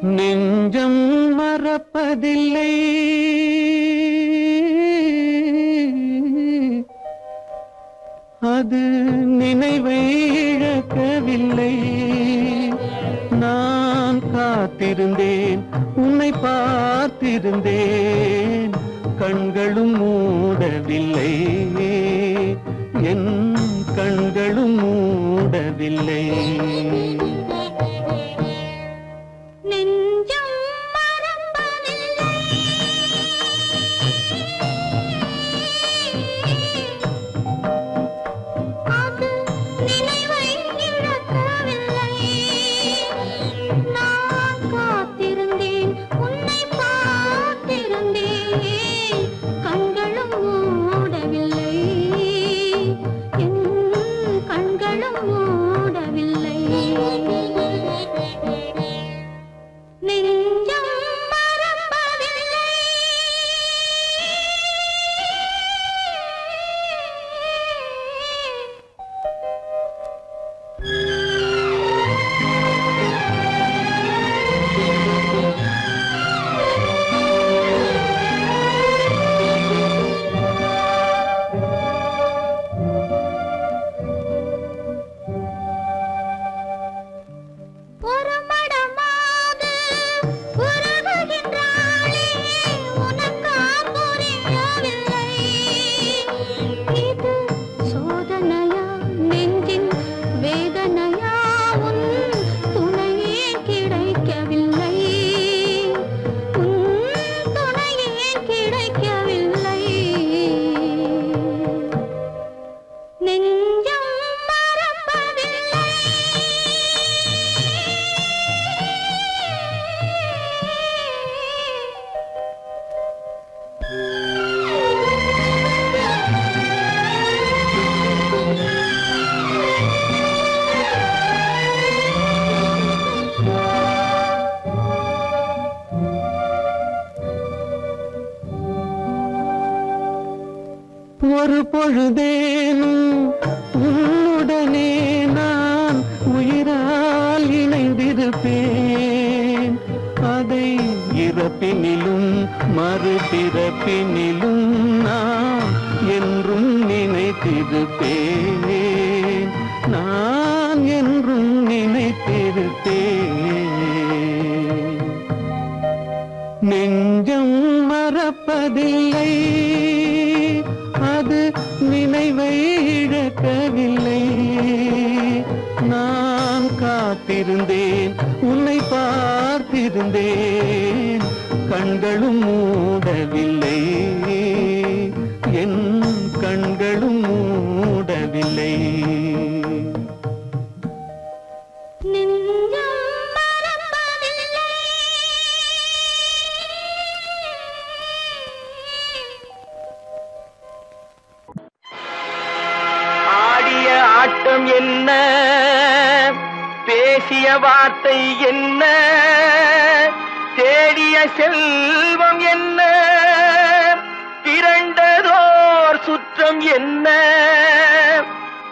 நெஞ்சம் மறப்பதில்லை அது நினைவை இழக்கவில்லை நான் காத்திருந்தேன் உன்னை பார்த்திருந்தேன் கண்களும் மூடவில்லை என் கண்களும் மூடவில்லை ஒரு பொழுதேனும் உன்னுடனே நான் உயிரால் இணைந்திருப்பேன் அதை இறப்பினிலும் மறுபிறப்பினிலும் நான் என்றும் நினைத்திருப்பேன் நான் என்றும் நினைத்திருப்பேன் நெஞ்சம் மறப்பதில்லை அது நினைவை இழக்கவில்லை நான் காத்திருந்தேன் உன்னை பார்த்திருந்தேன் கண்களும் மூடவில்லை என் கண்களும் மூடவில்லை மறப்பதில்லை. ஆடிய ஆட்டம் என்ன, பேசிய வார்த்தை என்ன, தேடிய செல்வம் என்ன, திரண்டதோர் சுற்றம் என்ன,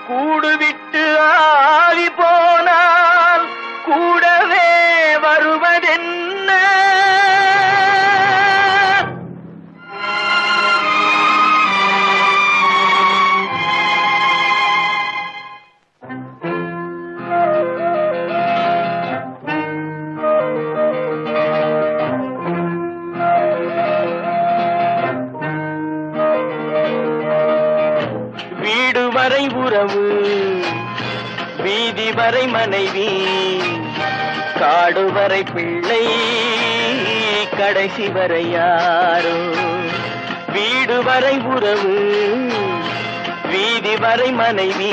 கூடுவிட்டு ஆவி போனால் கூடவே வருவதென்ன. வீடு வரை உறவு, வீதி வரை மனைவி, காடு வரை பிள்ளை, கடைசி வரை யாரோ. வீடு வரை உறவு, வீதி வரை மனைவி,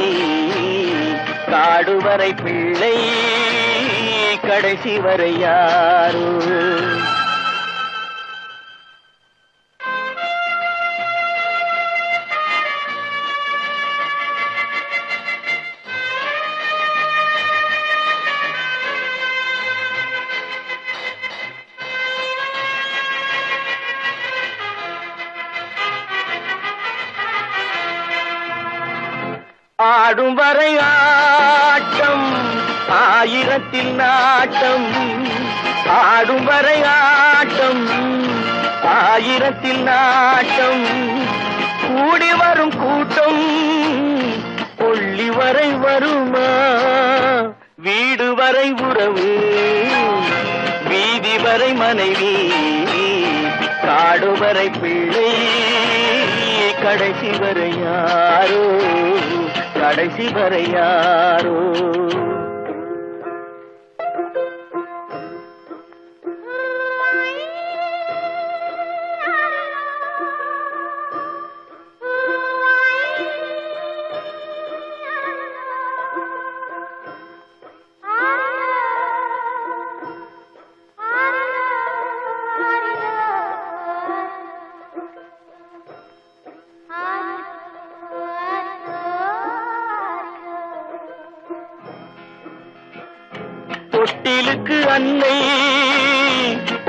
காடு வரை பிள்ளை, கடைசி வரை யாரோ. ஆடும் வரை ஆட்டம், ஆயிரத்தில் நாட்டம். ஆடும் வரை ஆட்டம், ஆயிரத்தில் நாட்டம். கூடி வரும் கூட்டம் கொள்ளி வரை வருமா. வீடு வரை உறவு, வீதி வரை மனைவி, காடு வரை பிள்ளை, கடைசி வரை யாரோ, கடைசி வரை யாரோ. தொட்டிலுக்கு அன்னை,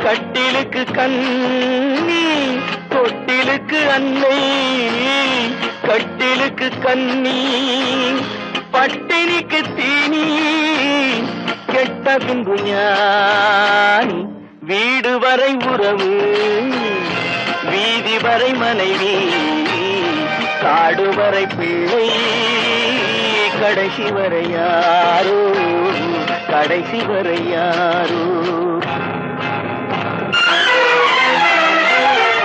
கட்டிலுக்கு கண்ணி. தொட்டிலுக்கு அன்னை, கட்டிலுக்கு கண்ணி, பட்டினிக்கு தீனி, கெட்ட பின்பு ஞானி. வீடு வரை உறவு, வீதி வரை மனைவி, காடு வரை பிள்ளை, கடைசி வரை யாரோ, கடைசி வரை யாரோ.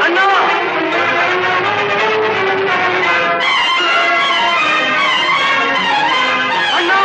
அண்ணா, அண்ணா,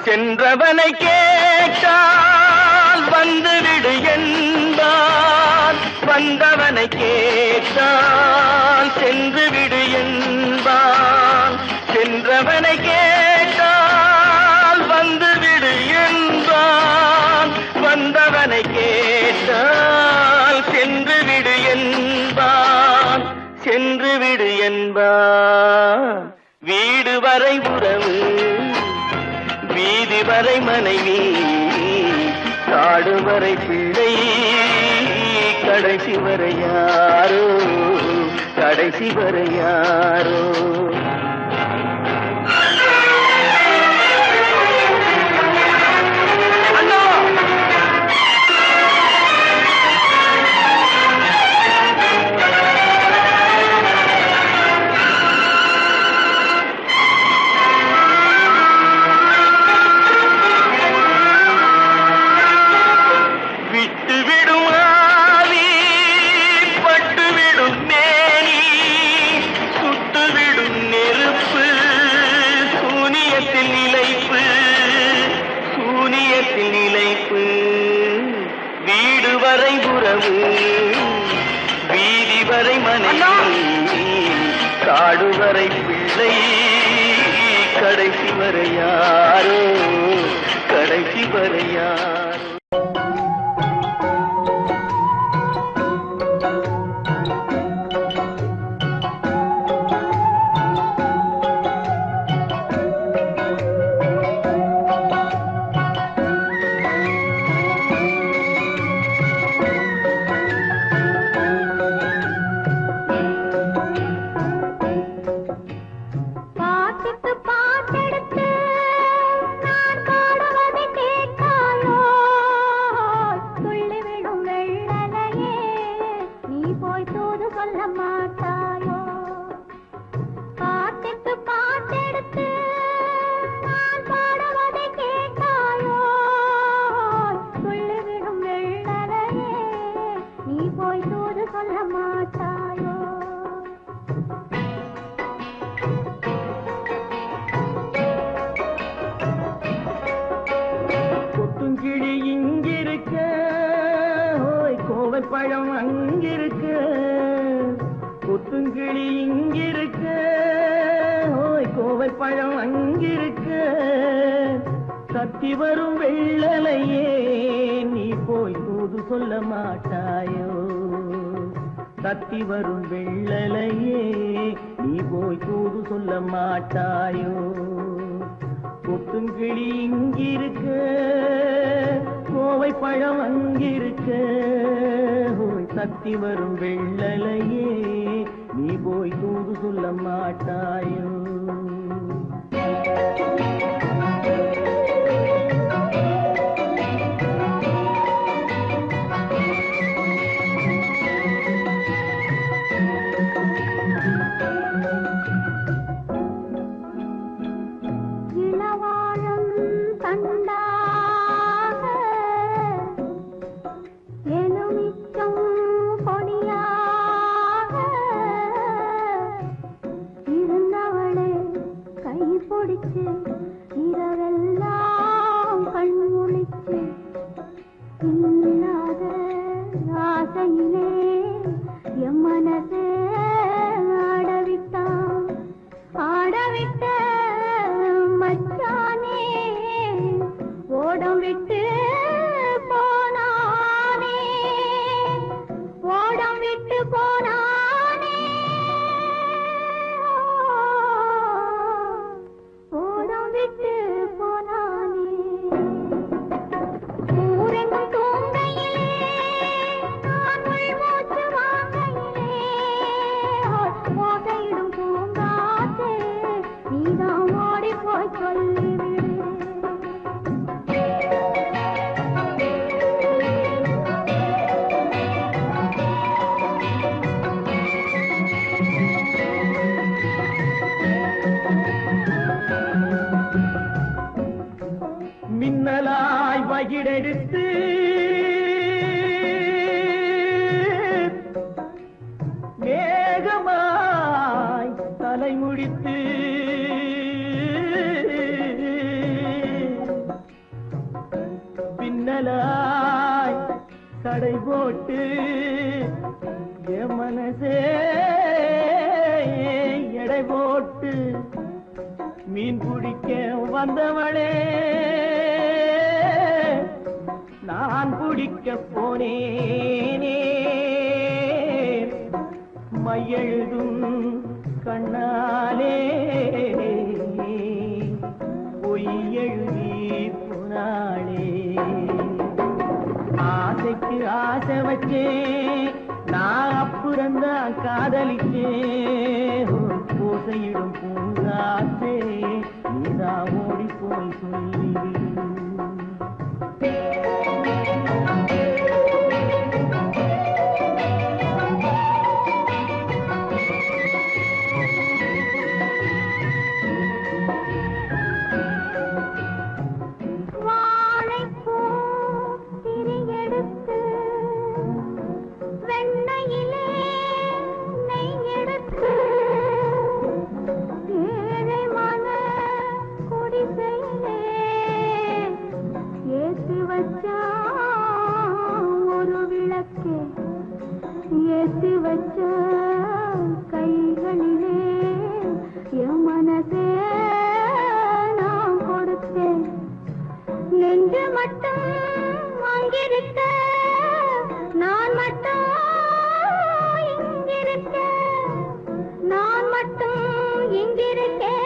சென்றவனை கேட்டால் வந்துவிடு என்பான், வந்தவனை கேட்டால் சென்று விடு என்பான். சென்றவனை கேட்டால் வந்துவிடு என்பான், வந்தவனை கேட்டால் சென்று விடு என்பான், சென்று விடு என்பான். வீடு வரை உறவு, வீதி வரை மனைவி, காடு வரை பிள்ளை, கடைசி வரை யாரோ, கடைசி வரை யாரோ. உறவு வீதி வரை மனைவி காடு வரை பிள்ளை கடைசி வரை யாரோ கடைசி வரை யாரோ பழம் அங்கிருக்க கொத்துங்கிளி இங்கிருக்க ஓய் கோவை பழம் அங்கிருக்க சத்தி வரும் வெள்ளலையே நீ போய் தூது சொல்ல மாட்டாயோ சத்தி வரும் வெள்ளலையே நீ போய் தூது சொல்ல மாட்டாயோ கொத்துங்கிளி இங்கிருக்க கோவை பழம் அங்கிருக்க சத்தி வரும் வெள்ளலையே நீ போய் தூது சொல்ல மாட்டாயோ இரவெல்லாம் கண்முழிச்சு இல்லாத ஆசையிலே என் மனசே ஆடவிட்ட மச்சானே ஓடம் விட்டு போனானே ஓடம் விட்டு போனானே ஓடம் விட்டு போனானே ஊரெங்கும் தூங்கையிலே நான் உள்மூச்சு வாங்கையிலே ஓசையிடும் பூங்காற்றே நீதான் ஓடி போய் சொல்லிவிடு மின்னலாய் வகிடெடுத்து மேகமாய் தலைமுடித்து பின்னலாய் கடை போட்டு என் மனசே எடை போட்டு மீன் பிடிக்க வந்தவளே நான் பிடிக்க போனேனே மையெழுதும் கண்ணாலே பொய் எழுதி போனாளே ஆசைக்கு ஆசை வச்சே நான் அப்புறந்தான் காதலிச்சே ஓசையிடும் பூங்காற்றே நீதா ஓடி போய் சொல்லிவிடு இங்கிருக்க நான் மட்டும் இங்கிருக்க நான் மட்டும் இங்கிருக்கேன்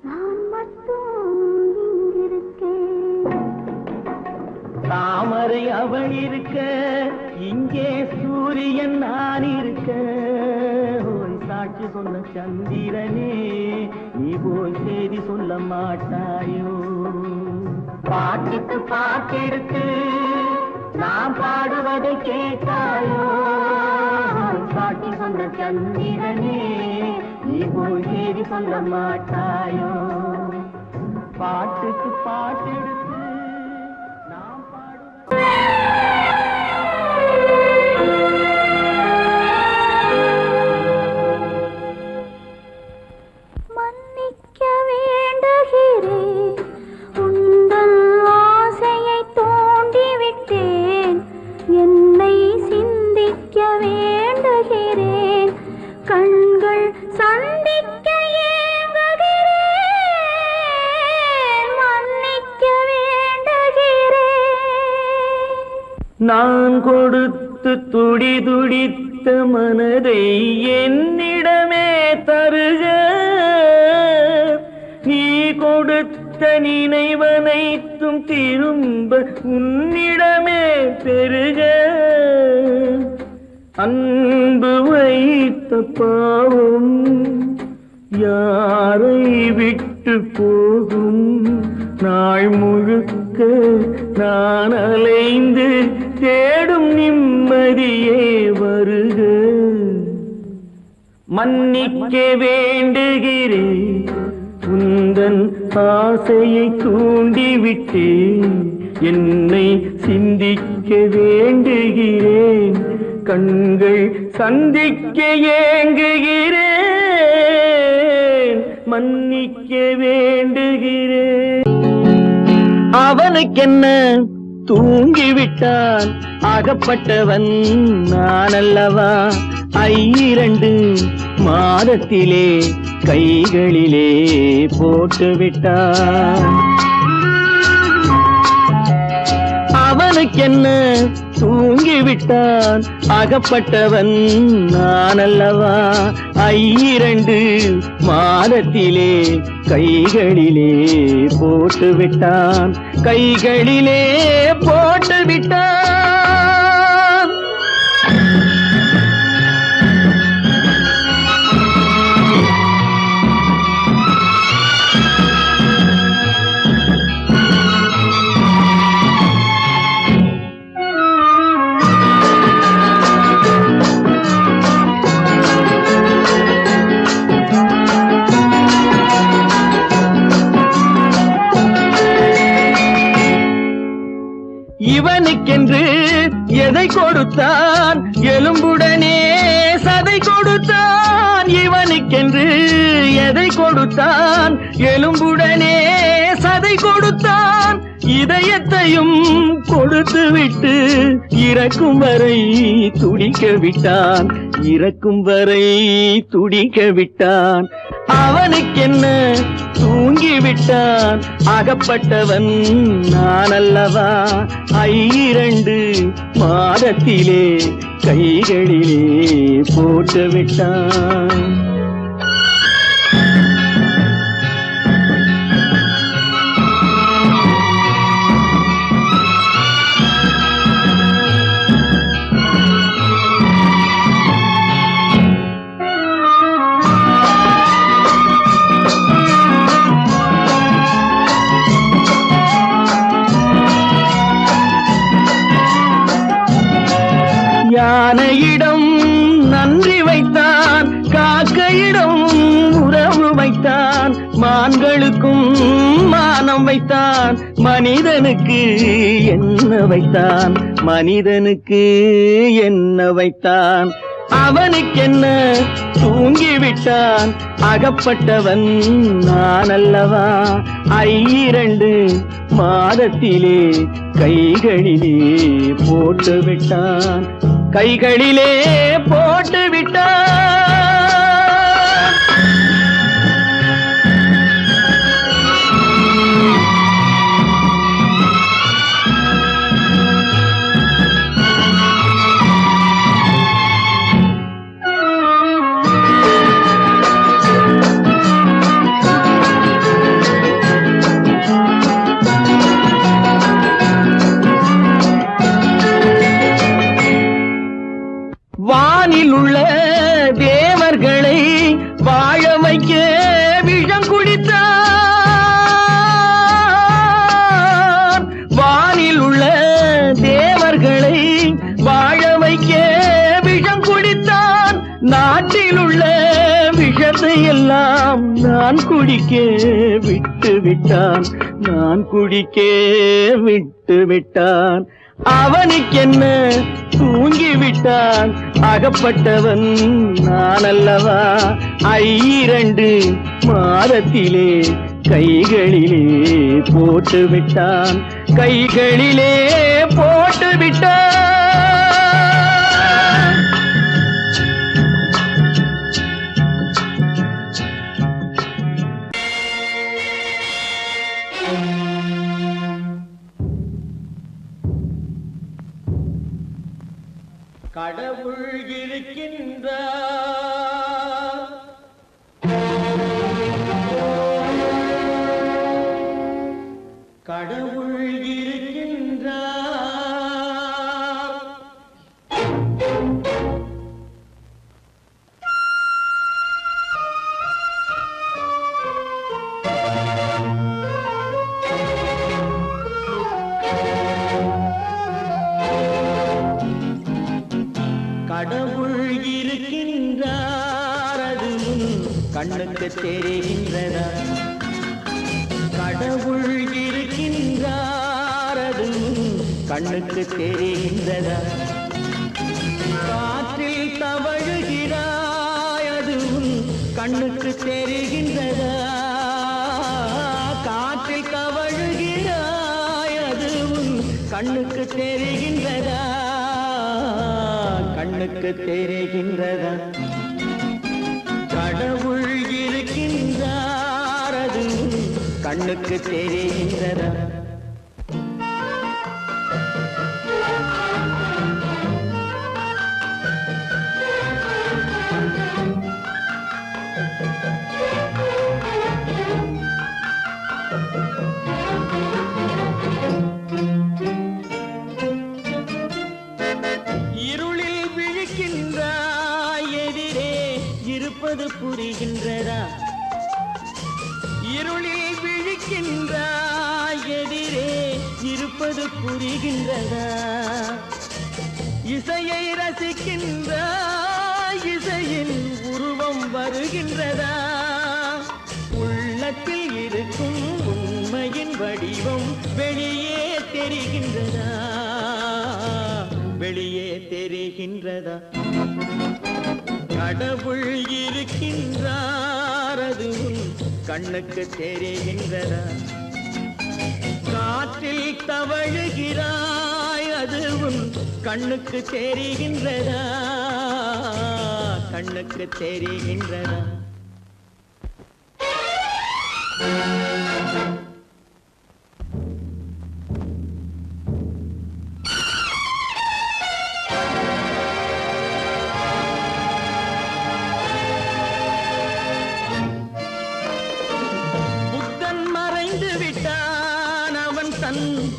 நான் மட்டும் இங்கிருக்கேன் தாமரை அவள் இருக்க இங்கே சூரியன் நான் இருக்க ஓய் சாட்சி சொன்ன சந்திரனே நீ போய் செய்தி சொல்ல மாட்டாயோ பாட்டுக்கு பாட்டெடுத்து நான் பாடுவதை கேட்டாயோ சாட்சி சொன்ன சந்திரனே நீ போய் செய்தி சொல்ல மாட்டாயோ பாட்டுக்கு பாட்டெடுத்து மன்னிக்க வேண்டுகிறேன் உந்தன் ஆசையை தூண்டிவிட்டேன் என்னை சிந்திக்க வேண்டுகிறேன் கண்கள் சந்திக்க ஏங்குகிறேன் மன்னிக்க வேண்டுகிறேன் நான் கொடுத்து துடி துடித்த மனதை என்னிடமே தருக நீ கொடுத்த நினைவனைத்தும் திரும்ப உன்னிடமே பெருக அன்பு வைத்த பாவம் யாரை விட்டு போகும் நாள் முழுக்க நான் அலைந்து தேடும் நிம்மதியே வருக மன்னிக்க வேண்டுகிறேன் உந்தன் ஆசையை தூண்டிவிட்டேன் என்னை சிந்திக்க வேண்டுகிறேன் கண்கள் சந்திக்க ஏங்குகிறேன் மன்னிக்க வேண்டுகிறேன் அவனுக்கென்ன தூங்கிவிட்டான் அகப்பட்டவன் நான் அல்லவா 2 மாதத்திலே கைகளிலே போட்டுவிட்டான் அவனுக்கென்ன தூங்கிவிட்டான் அகப்பட்டவன் நான் அல்லவா 2 மாதத்திலே கைகளிலே போட்டுவிட்டான் கைகளிலே போட்டுவிட்டான் இவனுக்கென்று எதை கொடுத்தான் எலும்புடனே சதை கொடுத்தான் இவனுக்கென்று எதை கொடுத்தான் எலும்புடனே சதை கொடுத்தான் இதயத்தையும் கொடுத்து விட்டு இறக்கும் வரை துடிக்க விட்டான் இறக்கும் வரை துடிக்க விட்டான் அவனுக்கென்ன தூங்கிவிட்டான் அகப்பட்டவன் நான் அல்லவா 2 மாதத்திலே கைகளிலே போட்டுவிட்டான் யானையிடம் நன்றி வைத்தான் காக்கையிடம் உறவு வைத்தான் மான்களுக்கும் மானம் வைத்தான் மனிதனுக்கு என்ன வைத்தான் மனிதனுக்கு என்ன வைத்தான் அவனுக்கென்ன தூங்கிவிட்டான் அகப்பட்டவன் நான் அல்லவா 2 மாதத்திலே கைகளிலே போட்டுவிட்டான் கைகளிலே போட்டுவிட்டான் எல்லாம் நான் குடிக்க விட்டு விட்டான், நான் குடிக்க விட்டு விட்டான். அவனுக்கென்ன தூங்கி விட்டான், அகப்பட்டவன் நான் அல்லவா. 2 மாதத்திலே கைகளிலே போட்டு விட்டான், கைகளிலே போட்டு விட்டான். கடவுள் இருக்கின்றார், கடவுள் இருக்கின்றார். கடவுள் இருக்கின்றார், அது கண்ணுக்கு தெரிகின்றதா. கடவுள் இருக்கின்றார், அது கண்ணுக்கு தெரிகின்றதா. காற்றில் தவழுகிறாய், அது கண்ணுக்கு தெரிகின்றதா. காற்றில் தவழுகிறாய், அது கண்ணுக்கு தெரிகின்றதா, கண்ணுக்கு தெரிகின்றதா. கடவுள் இருக்கின்றார், அது கண்ணுக்கு தெரிகின்றதா. இருப்பது புரிகின்றதா. இருளில் விழிக்கின்றாய், எதிரே இருப்பது புரிகின்றதா. இசையை ரசிக்கின்றாய், இசையின் உருவம் வருகின்றதா. உள்ளத்தில் இருக்கும் உண்மையின் வடிவம் வெளியே தெரிகின்றதா, வெளியே தெரிகின்றதா. கடவுள் இருக்கின்றார், அது கண்ணுக்கு தெரிகின்றதா. காற்றில் தவழுகிறாய், அது கண்ணுக்கு தெரிகின்றதா, கண்ணுக்கு தெரிகின்றதா.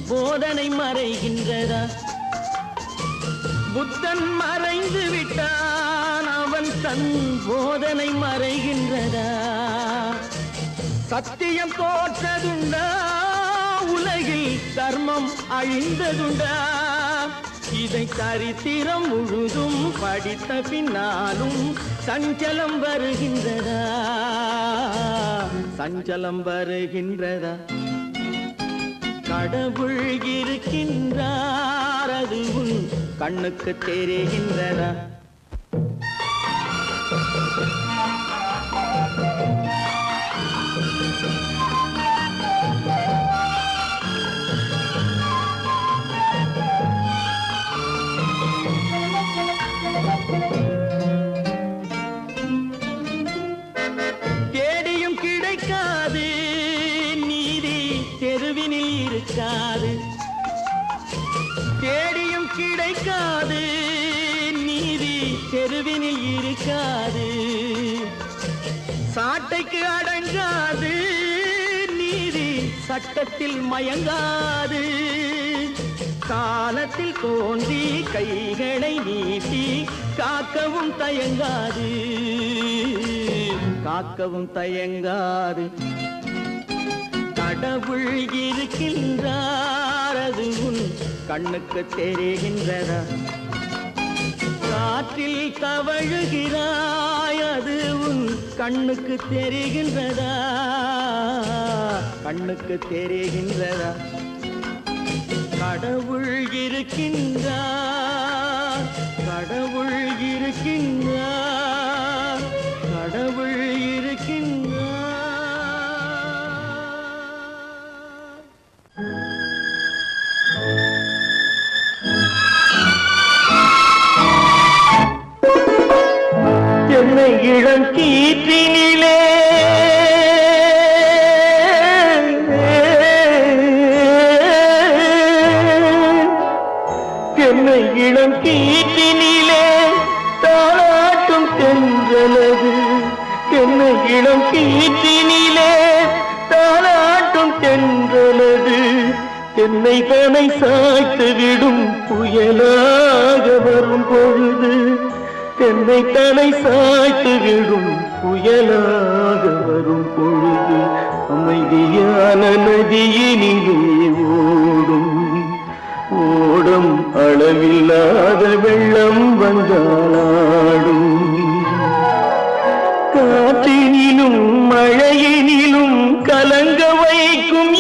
போதனை மறைகின்றதா. புத்தன் மறைந்து விட்டான், அவன் தன் போதனை மறைகின்றதா. சத்தியம் தோற்றதுண்டா, உலகில் தர்மம் அழிந்ததுண்டா. இதை சரித்திரம் முழுதும் படித்த பின்னாலும் சஞ்சலம் வருகின்றதா, சஞ்சலம் வருகின்றதா. கடவுள் இருக்கின்றார், அது கண்ணுக்கு தெரிகின்றதா. தேடியும் கிடைக்காது நீதி, தெருவினில் இருக்காது. தேடியும் கிடைக்காது நீதி, தெருவினில் இருக்காது. சாட்டைக்கு அடங்காது நீதி, சட்டத்தில் மயங்காது. காலத்தில் தோன்றி கைகளை நீட்டி காக்கவும் தயங்காது, காக்கவும் தயங்காது. கடவுள் இருக்கின்றார், அது கண்ணுக்கு தெரிகின்றதா. காற்றில் தவழுகிறாய் அது உன் கண்ணுக்கு தெரிகின்றதா கண்ணுக்கு தெரிகின்றதா கடவுள் இருக்கின்றார் கடவுள் இருக்கின்றார் கடவுள் இருக்கின்றார் என்னை இளம் கீற்றினிலே என்னை இளம் கீற்றினிலே தாளாட்டும் தென்றலது என்னை இளம் கீற்றினிலே தாளாட்டும் தென்றலது என்னை தனை சாய்த்து விடும் புயலாக வரும் பொழுது என்னை தலை சாய்த்து விடும் புயலாக வரும் பொழுது அமைதியான நதியினிலே ஓடும் ஓடும் அளவில்லாத வெள்ளம் வந்தாடும் காற்றினிலும் மழையினிலும் கலங்க வைக்கும்